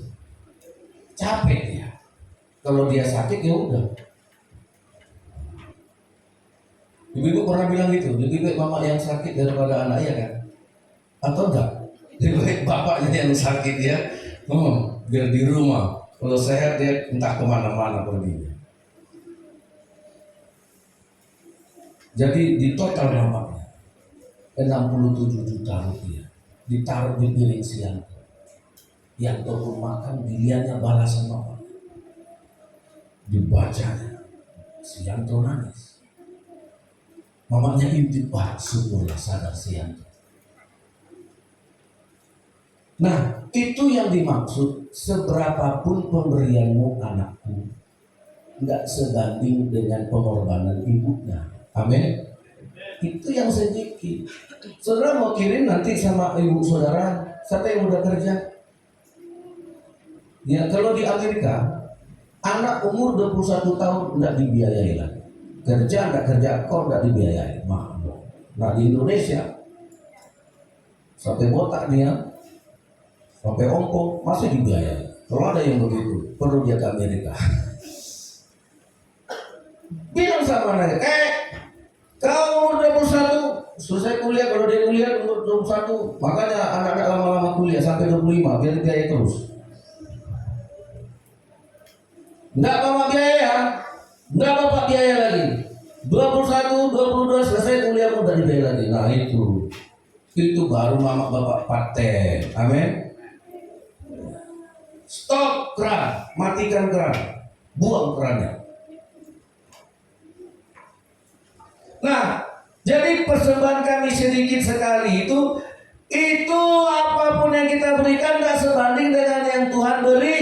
Capek dia. Kalau dia sakit ya udah. Ibu-ibu pernah bilang gitu, lebih baik mama yang sakit daripada anaknya kan? Atau enggak? Lebih baik bapaknya yang sakit ya, biar di rumah. Kalau sehat dia entah kemana-mana perginya. Jadi di total mamanya 67 juta rupiah ditaruh di piring siang. Yang pun makan dilihatnya balasan mama. Dibacanya, Sianto nangis. Mamanya intip, syukurlah sadar Sianto. Nah, itu yang dimaksud, seberapapun pemberianmu anakku, nggak sebanding dengan pengorbanan ibunya. Amin. Itu yang sedikit. Saudara mau kirim nanti sama ibu saudara, siapa yang udah kerja? Ya kalau di Amerika, anak umur 21 tahun nggak dibiayai lagi. Kerja nggak kerja, kau nggak dibiayai. Nah di Indonesia sampai botak dia, sampai ompong masih dibiayai. Kalau ada yang begitu, perlu dia ke Amerika. Bilang sama mereka, kau umur 21, selesai kuliah. Kalau dia kuliah umur 21, makanya anak-anak lama-lama kuliah sampai 25 biar dibiayai terus. Nggak mama biaya, nggak bapak biaya lagi. 21, 22 selesai kuliah udah dibiayai lagi. Nah itu baru mama bapak paten. Amin. Stop keran, matikan keran, buang kerannya. Nah, jadi persembahan kami sedikit sekali itu apapun yang kita berikan nggak sebanding dengan yang Tuhan beri.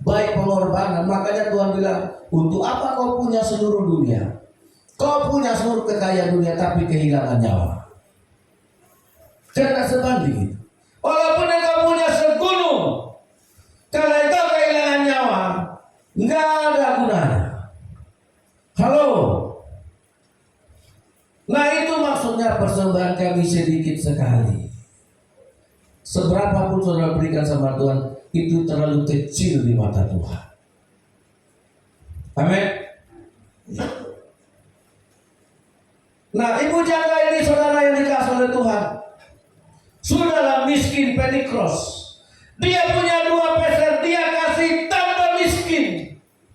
Baik pengorbanan, makanya Tuhan bilang, untuk apa kau punya seluruh dunia? Kau punya seluruh kekayaan dunia tapi kehilangan nyawa. Jangan sebanding itu. Walaupun kau punya segunung, kalau kau kehilangan nyawa, nggak ada gunanya. Halo. Nah itu maksudnya persembahan kami sedikit sekali. Seberapapun saudara berikan sama Tuhan, itu terlalu kecil di mata Tuhan. Amin. Nah ibu janda ini saudara yang dikasih oleh Tuhan, sudahlah miskin pedikros. Dia punya 2 peser, dia kasih tambah miskin.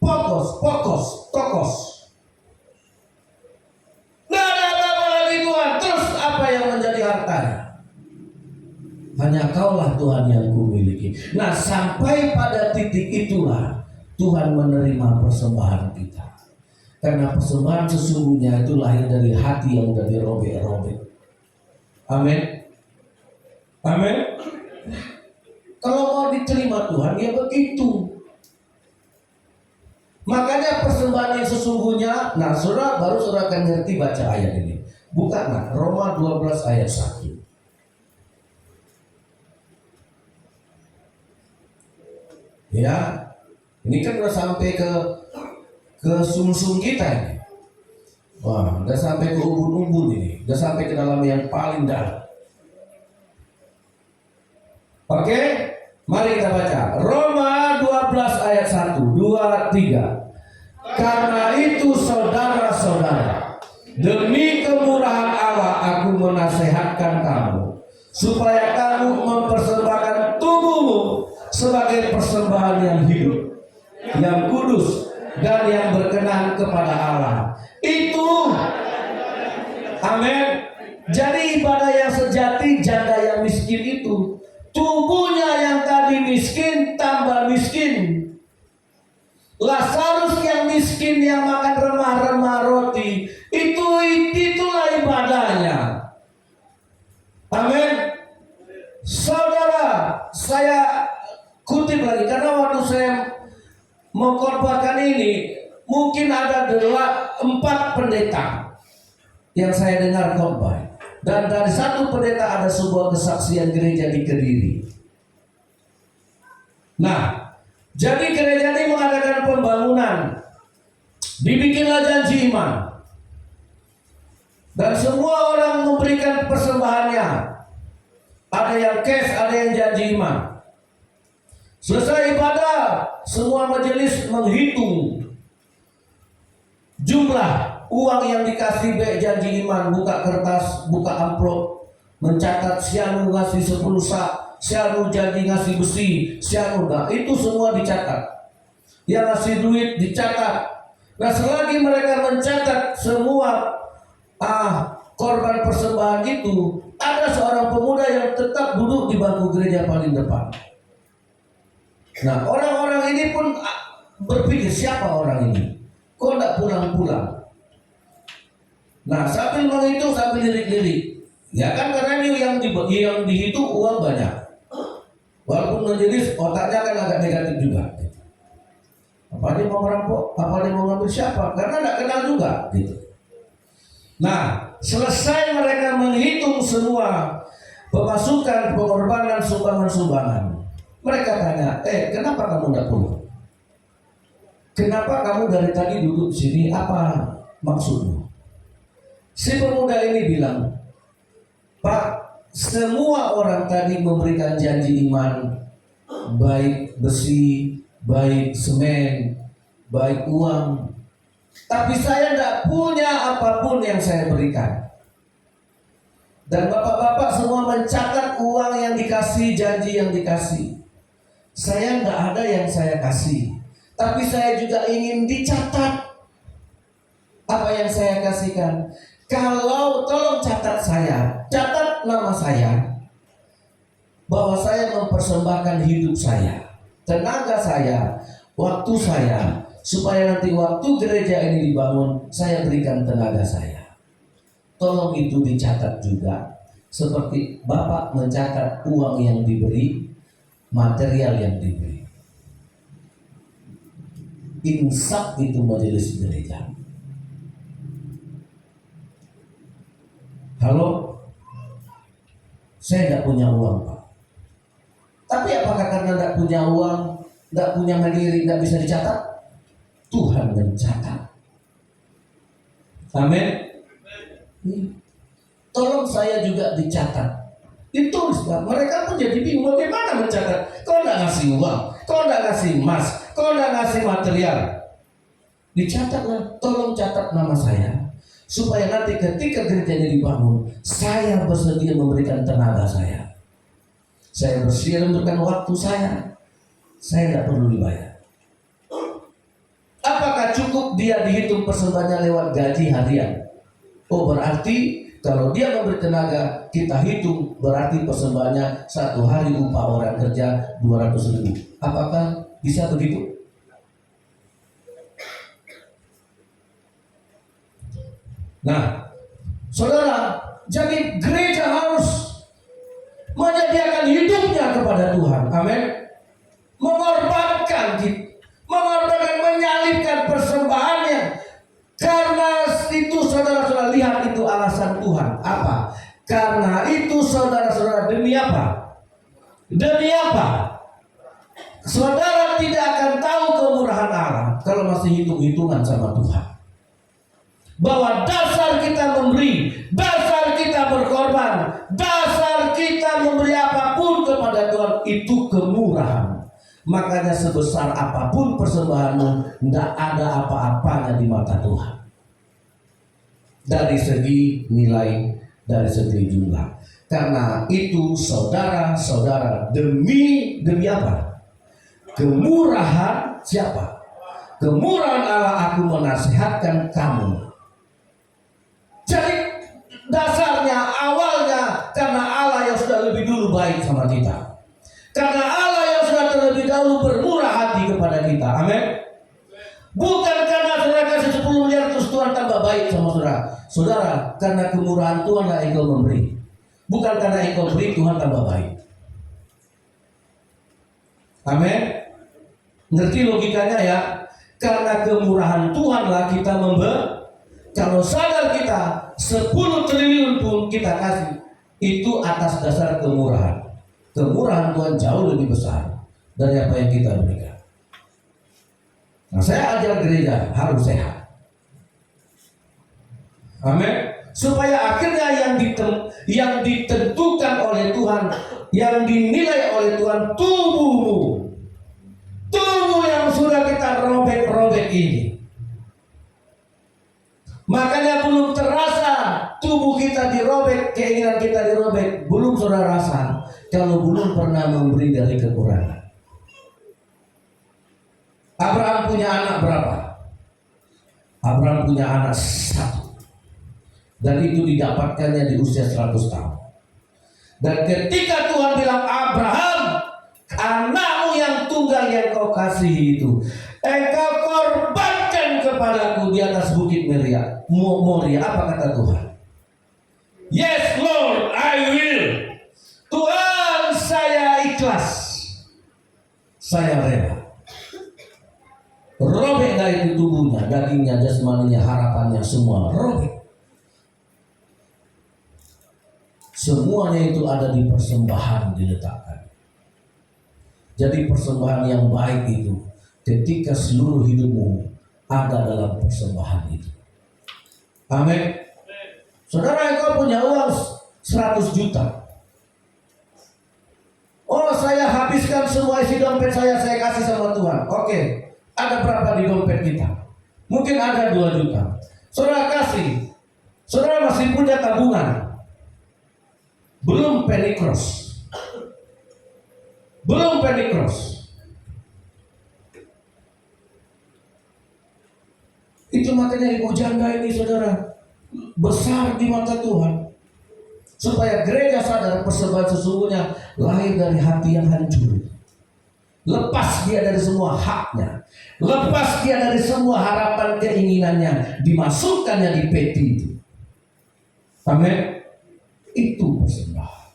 Pokos. Nggak ada apa-apa lagi Tuhan. Terus apa yang menjadi hartanya? Hanya kaulah Tuhan yang kumiliki. Nah sampai pada titik itulah Tuhan menerima persembahan kita. Karena persembahan sesungguhnya itu lahir dari hati yang sudah dirobek-robek. Amin. Amin. Kalau mau diterima Tuhan ya begitu. Makanya persembahan yang sesungguhnya, nah saudara baru saudara akan ngerti baca ayat ini. Bukan Roma 12 ayat 1. Ya, ini kan udah sampai ke sumsum kita ini. Wah, udah sampai ke ubun-ubun ini, udah sampai ke dalam yang paling dalam. Oke, mari kita baca Roma 12 ayat 1, 2, 3. Karena itu saudara-saudara, demi kemurahan Allah aku menasehatkan kamu supaya kamu mempersembahkan tubuhmu sebagai persembahan yang hidup, yang kudus, dan yang berkenan kepada Allah. Itu, amin, Jadi ibadah yang sejati, janda yang miskin itu, tubuhnya yang tadi miskin tambah miskin. Lazarus yang miskin yang makan remah-remah roti, itulah ibadahnya. Amin. Saudara, saya kutip lagi karena waktu saya mengkhotbahkan ini, mungkin ada 4 pendeta yang saya dengar khotbah. Dan dari satu pendeta ada sebuah kesaksian gereja di Kediri. Nah, jadi gereja ini mengadakan pembangunan, dibikinlah janji iman, dan semua orang memberikan persembahannya. Ada yang cash, ada yang janji iman. Selesai ibadah, semua majelis menghitung jumlah uang yang dikasih baik janji iman, buka kertas, buka amplop, mencatat sianu ngasih 10 sak, sianu janji ngasih besi, sianu enggak, itu semua dicatat. Yang ngasih duit dicatat. Nah, selagi mereka mencatat semua korban persembahan itu, ada seorang pemuda yang tetap duduk di bangku gereja paling depan. Nah, orang-orang ini pun berpikir, siapa orang ini? Kok enggak pulang-pulang? Nah, sambil menghitung, sambil lirik-lirik. Ya kan, karena ini yang dihitung uang banyak. Walaupun majelis otaknya kan agak negatif juga. Apa dia mau merampok? Apa dia mau ngambil siapa? Karena enggak kenal juga. Gitu. Nah, selesai mereka menghitung semua pemasukan, pengorbanan, sumbangan-sumbangan. Mereka tanya, kenapa kamu enggak pulang? Kenapa kamu dari tadi duduk sini? Apa maksudmu? Si pemuda ini bilang, Pak, semua orang tadi memberikan janji iman, baik besi, baik semen, baik uang. Tapi saya tidak punya apapun yang saya berikan. Dan bapak-bapak semua mencatat uang yang dikasih, janji yang dikasih. Saya tidak ada yang saya kasih. Tapi saya juga ingin dicatat apa yang saya kasihkan. Kalau tolong catat saya, catat nama saya, bahwa saya mempersembahkan hidup saya, tenaga saya, waktu saya, supaya nanti waktu gereja ini dibangun, saya berikan tenaga saya. Tolong itu dicatat juga, seperti Bapak mencatat uang yang diberi, material yang diberi. Insaf itu majelis gereja. Halo, saya tidak punya uang, Pak. Tapi apakah karena tidak punya uang, tidak punya mandiri, tidak bisa dicatat? Tuhan mencatat. Amin. Tolong saya juga dicatat. Ditulis, Pak. Mereka pun jadi bingung bagaimana mencatat. Kau tidak ngasih uang, kau tidak ngasih emas, kau tidak ngasih material. Dicatatlah, tolong catat nama saya. Supaya nanti ketika gerejanya dibangun, saya bersedia memberikan tenaga saya. Saya bersedia memberikan waktu saya. Saya tidak perlu dibayar. Apakah cukup dia dihitung persembahannya lewat gaji harian? Oh, berarti kalau dia memberi tenaga, kita hitung berarti persembahannya 1 hari upah orang kerja 200.000. Apakah bisa begitu? Nah, saudara, jadi gereja harus menyediakan hidupnya kepada Tuhan. Amin. Mengorbankan, menyalibkan persembahannya. Karena itu saudara-saudara, lihat itu alasan Tuhan. Apa? Karena itu saudara-saudara, demi apa? Demi apa? Saudara tidak akan tahu kemurahan Allah kalau masih hitung-hitungan sama Tuhan. Bahwa dasar kita memberi, dasar kita berkorban, dasar kita memberi apapun kepada Tuhan, itu kemurahan. Makanya sebesar apapun persembahanmu, tidak ada apa-apanya di mata Tuhan. Dari segi nilai, dari segi jumlah. Karena itu saudara-saudara, demi apa? Kemurahan siapa? Kemurahan Allah aku menasihatkan kamu. Jadi dasarnya sama kita. Karena Allah yang sudah terlebih dahulu bermurah hati kepada kita. Amin. Bukan karena saudara kasih 10 miliar terus Tuhan tambah baik sama saudara. Saudara, karena kemurahan Tuhan lah engkau memberi. Bukan karena engkau beri Tuhan tambah baik. Amin. Ngerti logikanya ya? Karena kemurahan Tuhan lah kita memberi. Kalau sadar kita 10 triliun pun kita kasih, itu atas dasar kemurahan. Kemurahan Tuhan jauh lebih besar dari apa yang kita berikan. Nah, saya ajar gereja harus sehat. Amin. Supaya akhirnya yang ditentukan oleh Tuhan, yang dinilai oleh Tuhan, tubuhmu. Tubuh yang sudah kita robek-robek ini. Makanya belum terasa tubuh kita dirobek, keinginan kita dirobek. Belum saudara rasa kalau belum pernah memberi dari kekurangan. Abraham punya anak berapa? Abraham punya anak 1. Dan itu didapatkannya di usia 100 tahun. Dan ketika Tuhan bilang, Abraham, anakmu yang tunggal yang kau kasih itu, engkau korbankan kepadaku di atas bukit Moria. Apa kata Tuhan? Yes Lord, I will. Tuhan, saya ikhlas. Saya rela. Robek dari tubuhnya, dagingnya, jasmaninya, harapannya, semua robek. Semuanya itu ada di persembahan diletakkan. Jadi persembahan yang baik itu ketika seluruh hidupmu ada dalam persembahan itu. Amin. Saudara, engkau punya uang 100 juta. Oh, saya habiskan semua isi dompet saya kasih sama Tuhan. Oke, ada berapa di dompet kita? Mungkin ada 2 juta. Saudara kasih. Saudara masih punya tabungan. Belum penny cross. Belum penny cross. Itu makanya ibu janda ini saudara besar di mata Tuhan. Supaya gereja sadar persembahan sesungguhnya lahir dari hati yang hancur. Lepas dia dari semua haknya. Lepas dia dari semua harapan keinginannya. Dimasukkannya di peti itu. Amin. Itu persembahan.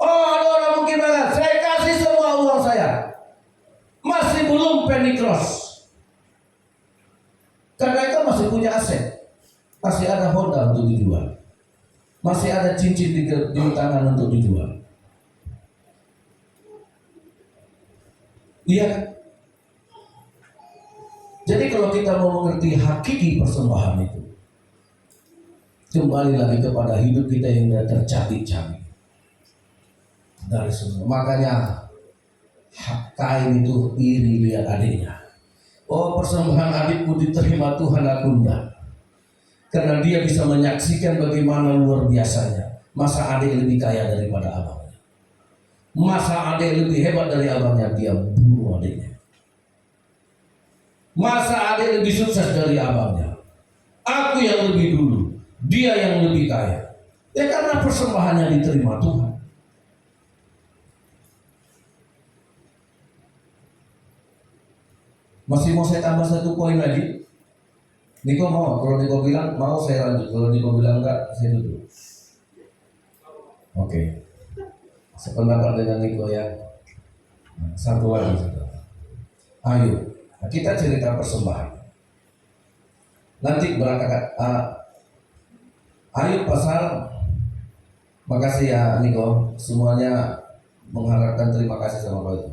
Oh, ada orang mungkin banget, saya kasih semua uang saya, masih belum penny cross. Karena itu masih punya aset, masih ada Honda untuk dijual, masih ada cincin di tangan untuk dijual. Iya kan? Jadi kalau kita mau mengerti hakiki persembahan itu, kembali lagi kepada hidup kita yang sudah tercabik-cabik dari semua. Makanya Kain itu iri lihat adiknya. Oh, persembahan adikku diterima Tuhan, aku enggak. Karena dia bisa menyaksikan bagaimana luar biasanya. Masa adik lebih kaya daripada abangnya? Masa adik lebih hebat dari abangnya? Dia bunuh adiknya. Masa adik lebih sukses dari abangnya? Aku yang lebih dulu, dia yang lebih kaya. Ya karena persembahannya diterima Tuhan. Masih mau saya tambah 1 poin lagi? Niko mau? Kalau Niko bilang mau saya lanjut. Kalau Niko bilang enggak, saya duduk. Oke. Sependapat dengan Niko ya. Satu lagi saudara. Ayo, kita cerita persembahan. Nanti berangkat. Ayub pasal. Makasih ya Niko. Semuanya mengharapkan terima kasih sama Pak itu.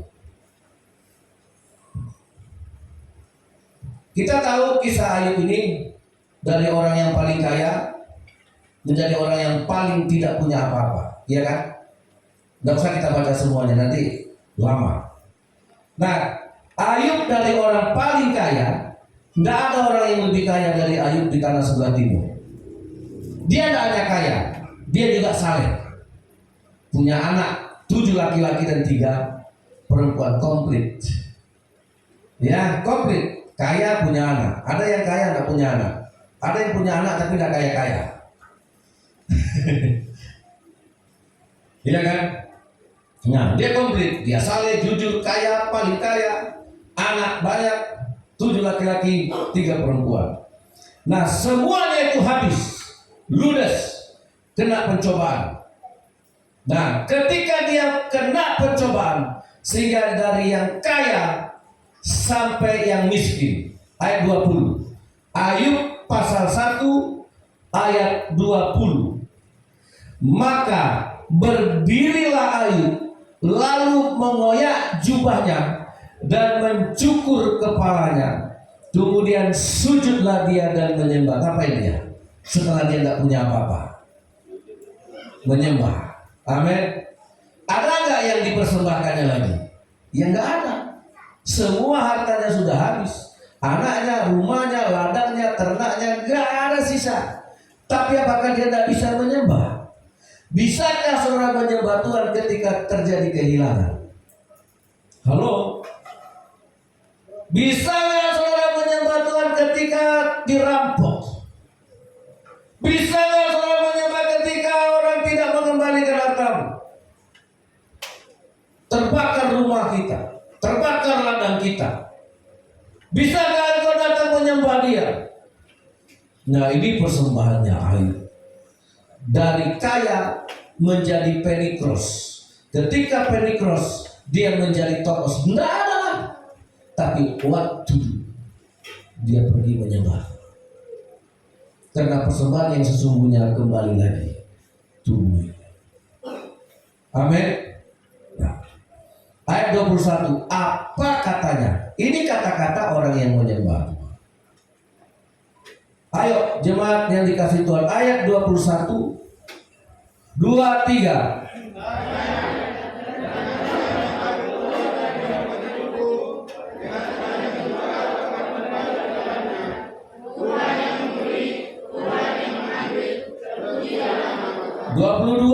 Kita tahu kisah Ayub ini dari orang yang paling kaya menjadi orang yang paling tidak punya apa-apa, iya kan? Nggak usah kita baca semuanya, nanti lama. Nah, Ayub dari orang paling kaya, nggak ada orang yang lebih kaya dari Ayub di tanah sebelah timur. Dia tidak hanya kaya, dia juga saleh, punya anak 7 laki-laki dan 3 perempuan, komplit. Ya, komplit. Kaya punya anak, ada yang kaya nggak punya anak, ada yang punya anak tapi nggak kaya-kaya. Iya kan? Nah, dia komplit, dia saleh, jujur, kaya, paling kaya, anak banyak, 7 laki-laki, 3 perempuan. Nah, semuanya itu habis, ludes, kena pencobaan. Nah, ketika dia kena pencobaan, sehingga dari yang kaya sampai yang miskin. Ayat 20. Ayub pasal 1 ayat 20. Maka berdirilah Ayub, lalu mengoyak jubahnya dan mencukur kepalanya. Kemudian sujudlah dia dan menyembah. Ngapain dia? Setelah dia nggak punya apa-apa, menyembah. Amin. Ada nggak yang dipersembahkannya lagi? Ya nggak ada. Semua hartanya sudah habis. Anaknya, rumahnya, ladangnya, ternaknya, nggak ada sisa. Tapi apakah dia tidak bisa menyembah? Bisakah seorang menyembah Tuhan ketika terjadi kehilangan? Halo? Bisakah seorang menyembah Tuhan ketika dirampok? Bisakah seorang menyembah ketika orang tidak mengembalikan hartamu? Terbakar rumah kita, terbakar ladang kita. Bisakah engkau datang menyembah dia? Nah, ini persembahannya Ayub. Dari kaya menjadi penikros. Ketika penikros, dia menjadi tokos. Tidak ada lah. Tapi waktu dia pergi menyembah. Karena persembahan yang sesungguhnya kembali lagi tubuh. Amin. Nah, ayat 21. Apa katanya? Ini kata-kata orang yang menyembah. Ayo jemaat yang dikasih Tuhan, ayat 21, 2, 3.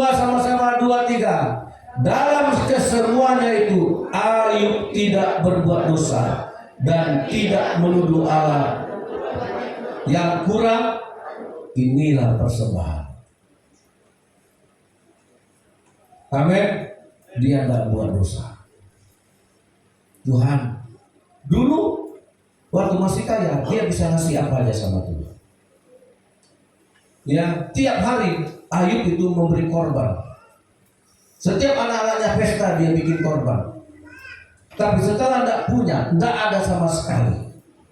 Sama-sama 2, 3. Dalam kesemuanya itu Ayub tidak berbuat dosa dan tidak menuduh Allah yang kurang. Inilah persembahan. Amin. Dia tidak buat dosa. Tuhan dulu waktu masih kaya, dia bisa ngasih apa aja sama Tuhan. Ya, tiap hari Ayub itu memberi korban. Setiap anak-anaknya pesta dia bikin korban. Tapi setelah tidak punya, tidak ada sama sekali.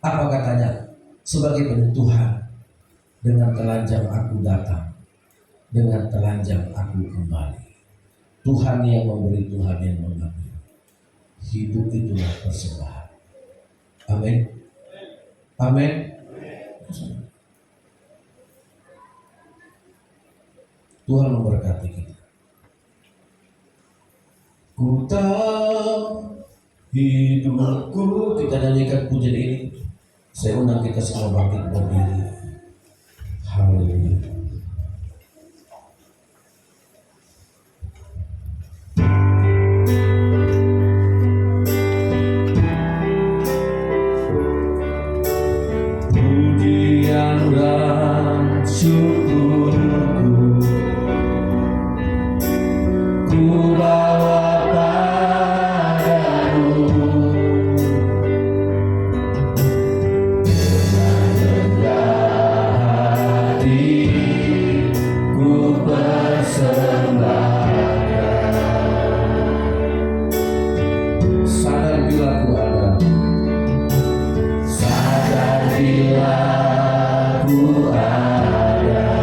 Apa katanya? Sebagai penentuhan, dengan telanjang aku datang, dengan telanjang aku kembali. Tuhan yang memberi, Tuhan yang mengambil. Hidup itulah persembahan. Amin. Amin. Tuhan memberkati kita. Ku tahu hidupku, kita nyanyikan pujian ini. Saya undang kita semua bangkit berdiri. Haleluya. Pujian dan syukurku ku bawa bila ku ada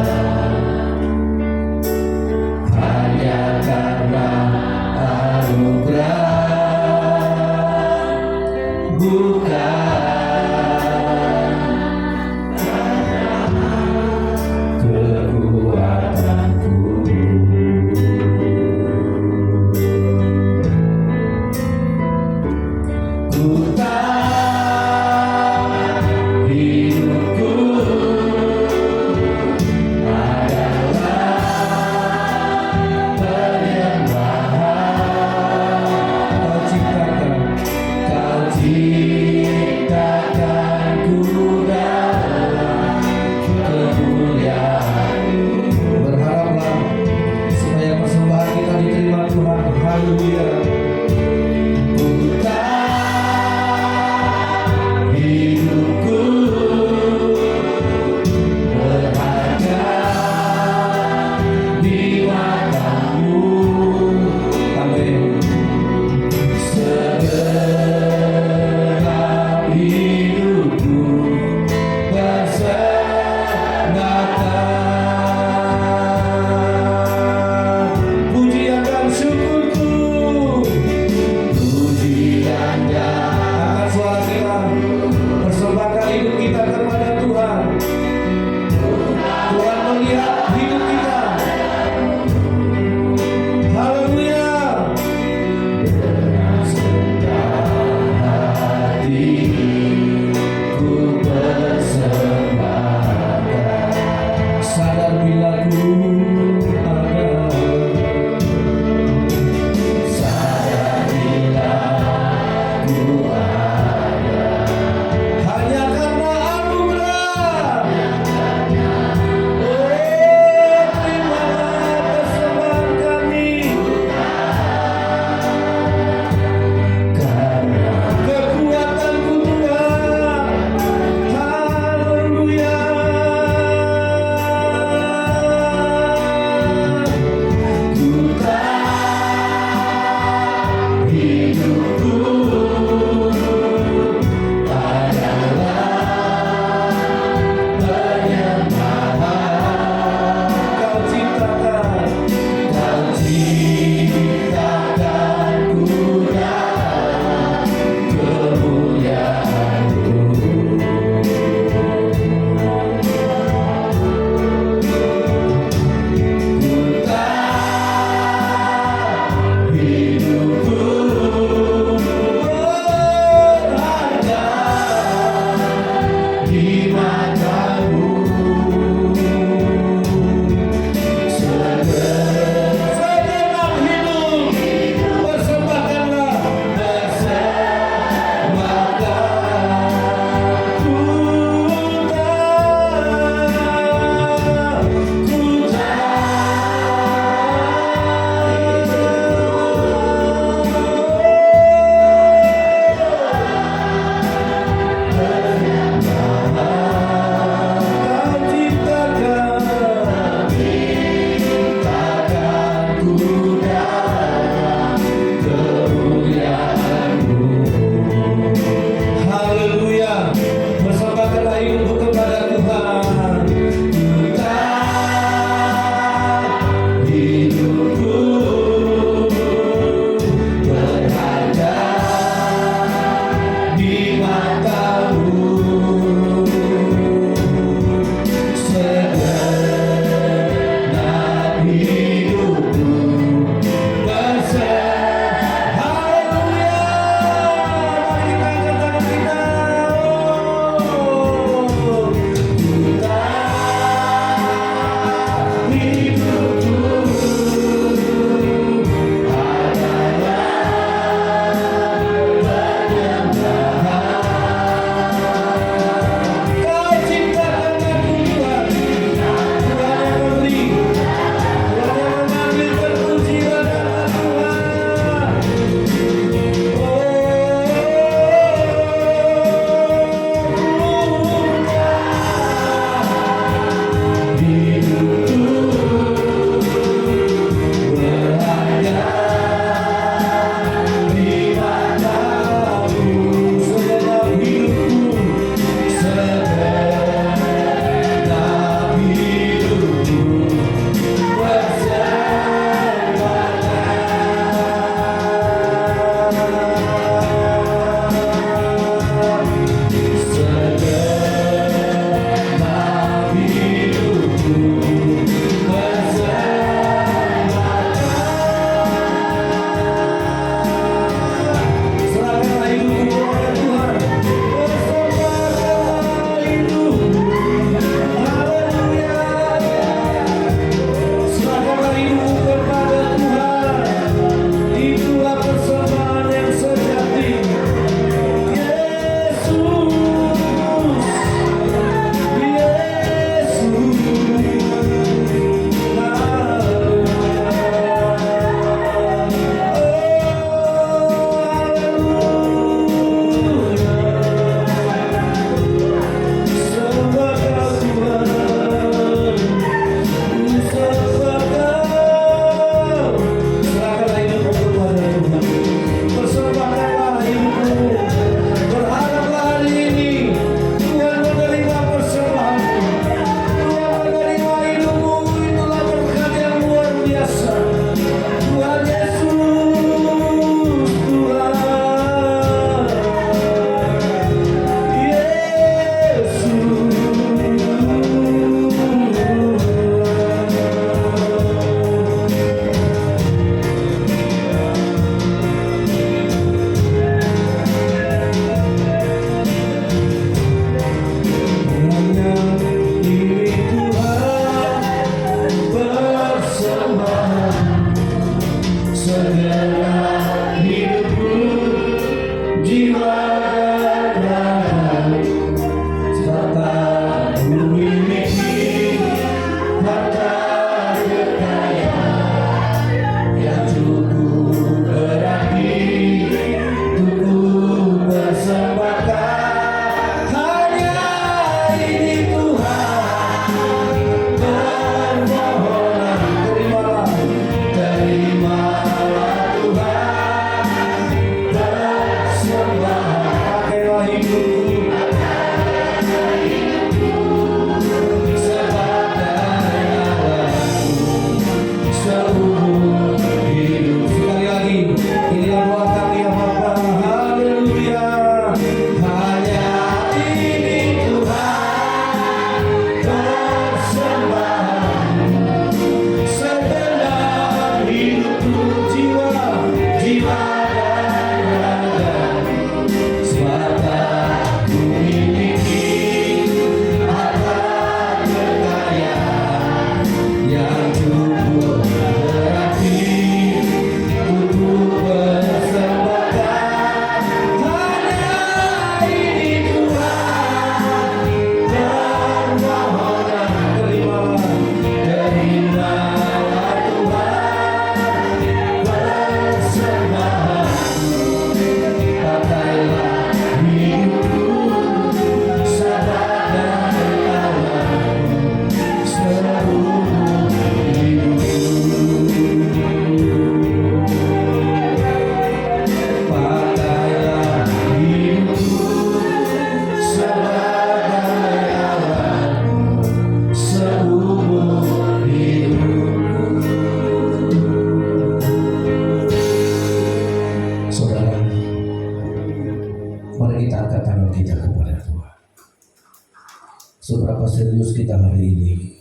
kita hari ini,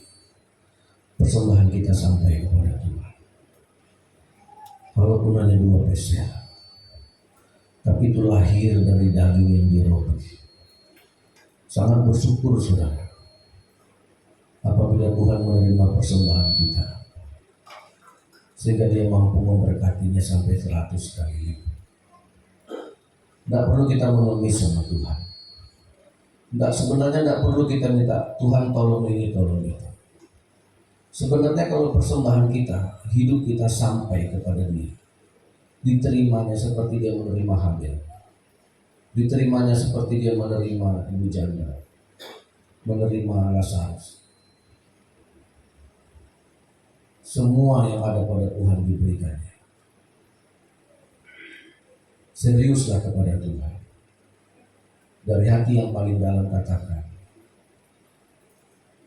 persembahan kita sampai kepada Tuhan. Walaupun hanya 2 peser, tapi itu lahir dari daging yang dirobek. Sangat bersyukur saudara apabila Tuhan menerima persembahan kita, sehingga Dia mampu memberkatinya sampai 100 kali lipat. Tidak perlu kita mengemis sama Tuhan. Sebenarnya tidak perlu kita minta Tuhan tolong ini tolong itu. Sebenarnya kalau persembahan kita, hidup kita sampai kepada Dia, diterimanya seperti Dia menerima Habel, diterimanya seperti Dia menerima ibu janda, menerima Lazarus. Semua yang ada pada Tuhan diberikannya. Seriuslah kepada Tuhan. Dari hati yang paling dalam katakan,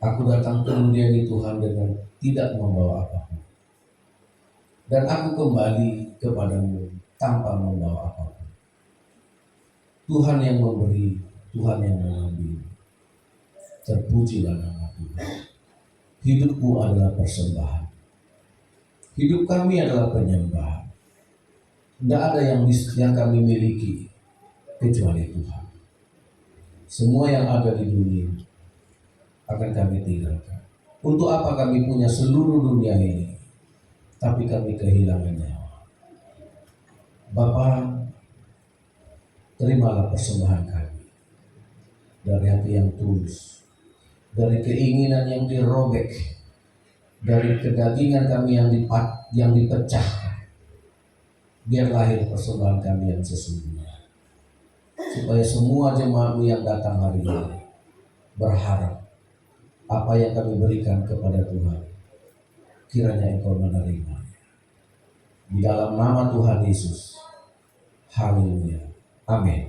aku datang kemudian Tuhan dengan tidak membawa apapun, dan aku kembali kepadamu tanpa membawa apapun. Tuhan yang memberi, Tuhan yang mengambil. Terpujilah nama Tuhan. Hidupku adalah persembahan. Hidup kami adalah penyembahan. Tidak ada yang kami miliki kecuali Tuhan. Semua yang ada di dunia akan kami tinggalkan. Untuk apa kami punya seluruh dunia ini, tapi kami kehilangan nyawa? Bapa, terimalah persembahan kami dari hati yang tulus, dari keinginan yang dirobek, dari kedagingan kami yang dipecahkan. Biar lahir persembahan kami yang sesungguhnya, supaya semua jemaat-Mu yang datang hari ini berharap apa yang kami berikan kepada Tuhan, kiranya Engkau menerima. Di dalam nama Tuhan Yesus. Haleluya. Amin.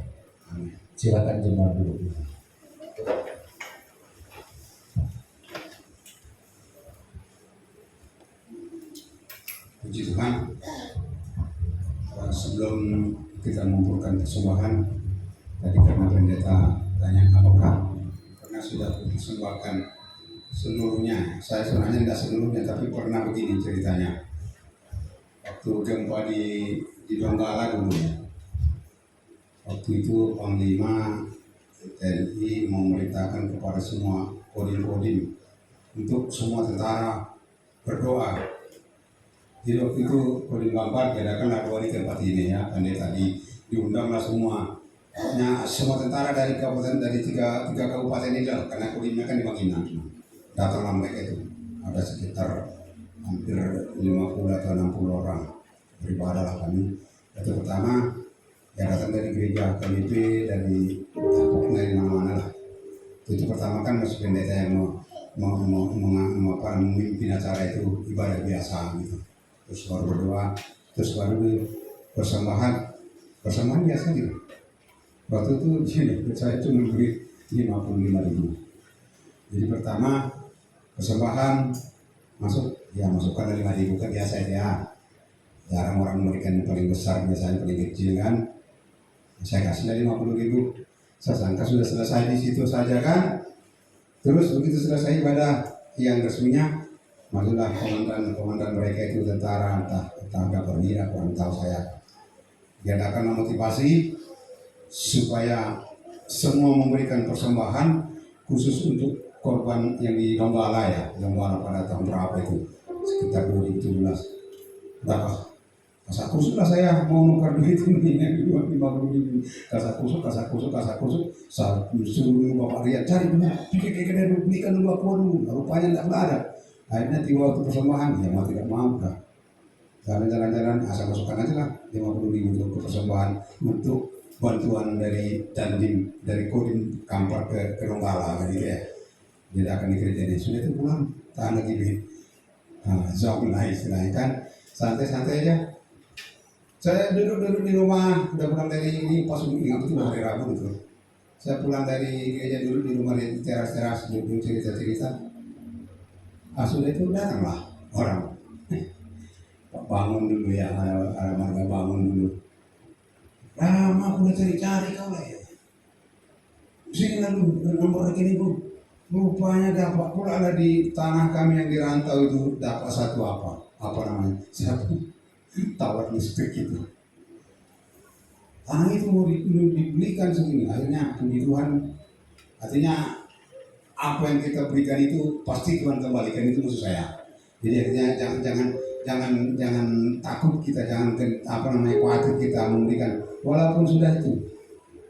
Silakan jemaat duduk. Puji Tuhan. Sebelum kita mengumpulkan persembahan, tadi karena pendeta tanya apakah pernah sudah dipersembahkan seluruhnya. Saya sebenarnya tidak seluruhnya, tapi pernah begini ceritanya. Waktu gempa di Donggala dulu ya. Waktu itu Panglima TNI memerintahkan kepada semua kodim-kodim untuk semua tentara berdoa. Jadi waktu itu Kodim 4 bedakanlah doa di tempat ini ya. Pendeta diundanglah semua. Pokoknya semua tentara dari kabupaten, dari tiga kabupaten ini lah, karena kodimnya kan di Bangkinang. Datanglah mereka itu, ada sekitar hampir 50 atau 60 orang. Beribadah lah kami. Itu pertama ya datang dari gereja KBP, dari mana-mana lah. Itu pertama kan masih pendeta yang memimpin acara itu, ibadah biasa gitu. Terus baru berdoa, terus baru persembahan biasa gitu. Waktu itu saya itu memberi 55.000. Jadi pertama persembahan masukkan 5.000 kan biasa ya. Jarang orang memberikan yang paling besar, biasanya paling kecil kan. Saya kasih 50.000. Saya sangka sudah selesai di situ saja kan. Terus begitu selesai ibadah yang resminya, masuklah komandan mereka itu tentara, entah perwira, kurang tahu saya. Diadakan motivasi supaya semua memberikan persembahan khusus untuk korban yang di Donggala ya. Donggala pada tahun berapa itu? Sekitar 2017. Berapa? Kasa kusuk lah saya mau nukar duit ini 50.000. Kasa kusuk. Saya suruh Bapak Rian cari dulu, belikan dulu aku dulu. Rupanya tidak ada. Akhirnya tiba waktu persembahan, ya mau tidak mau lah. Jalan-jalan, asal masukkan aja lah 50.000 untuk persembahan untuk bantuan dari Dandim, dari Kodim Kampar ke Donggala gitu ya. Dia akan dikritik, sudah itu pulang, tahan lagi duit. Zong lah istilahnya kan, santai-santai aja. Saya duduk di rumah, udah pulang dari ini pas ingat itu hari Rabu itu. Saya pulang dari gereja dulu di rumah di teras-teras duduk cerita-cerita. Sudah itu datanglah orang. Bangun dulu ya, ada marga bangun dulu. Lama aku udah cari-cari kau lah ya. Sini lah lu, nomor rekening bu. Rupanya dapat pula ada di tanah kami yang dirantau itu dapat satu apa namanya, satu tower listrik itu. Tanah itu mau dibelikan segini, akhirnya puji Tuhan, artinya apa yang kita berikan itu pasti Tuhan kembalikan, itu maksud saya. Jadi akhirnya jangan takut kita, jangan khawatir kita memberikan, walaupun sudah itu.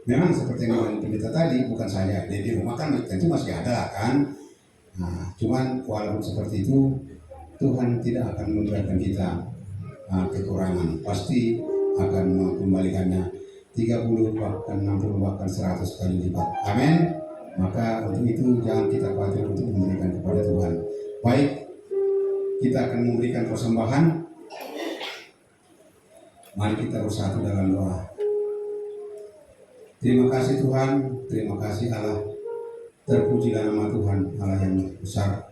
Memang seperti yang pendeta tadi, bukan saya, di rumah kan tentu masih ada kan. Nah, cuman walaupun seperti itu, Tuhan tidak akan membiarkan kita kekurangan. Pasti akan mengembalikannya 30 bahkan 60 bahkan 100 kali lipat. Amin. Maka untuk itu jangan kita khawatir untuk memberikan kepada Tuhan. Baik, kita akan memberikan persembahan. Mari kita bersatu dalam doa. Terima kasih Tuhan, terima kasih Allah. Terpujilah nama Tuhan, Allah yang besar,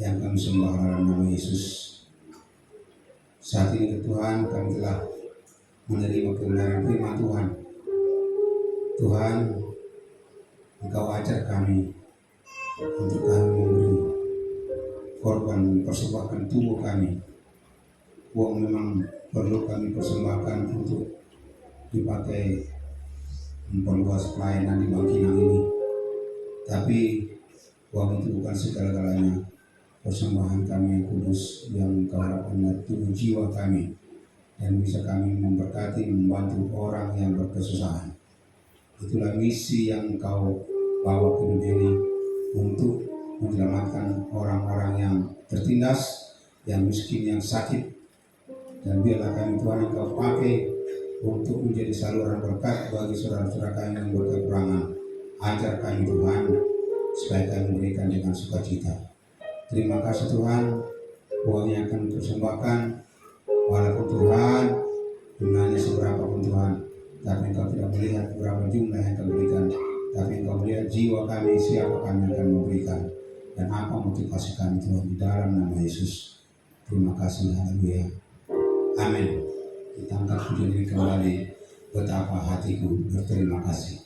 yang kami sembah dalam nama Yesus. Saat ini Tuhan, kami telah menerima kebenaran firman Tuhan. Tuhan, Engkau ajar kami untuk kami memberi korban, persembahkan tubuh kami. Uang memang perlu kami persembahkan untuk dipakai memperluas pelayanan di Bangkinang ini, tapi uang itu bukan segala-galanya. Persembahan kami yang kudus yang Engkau harapkan tubuh jiwa kami, dan bisa kami memberkati, membantu orang yang berkesusahan. Itulah misi yang Engkau bawa ke dunia ini, untuk menyelamatkan orang-orang yang tertindas, yang miskin, yang sakit. Dan biarlah kami Tuhan Engkau pakai untuk menjadi saluran berkat bagi saudara-saudara kami yang berkekurangan. Ajar kami Tuhan, supaya kami memberikan dengan sukacita. Terima kasih Tuhan, uang yang akan persembahkan, walaupun Tuhan jumlahnya seberapa pun Tuhan, tapi Engkau tidak melihat berapa jumlah yang Engkau berikan, tapi Engkau melihat jiwa kami, siapa kami akan memberikan, dan apa motivasi kami Tuhan, di dalam nama Yesus. Terima kasih, haleluya. Amin. Kita angkat pujian ini kembali, betapa hatiku berterima kasih.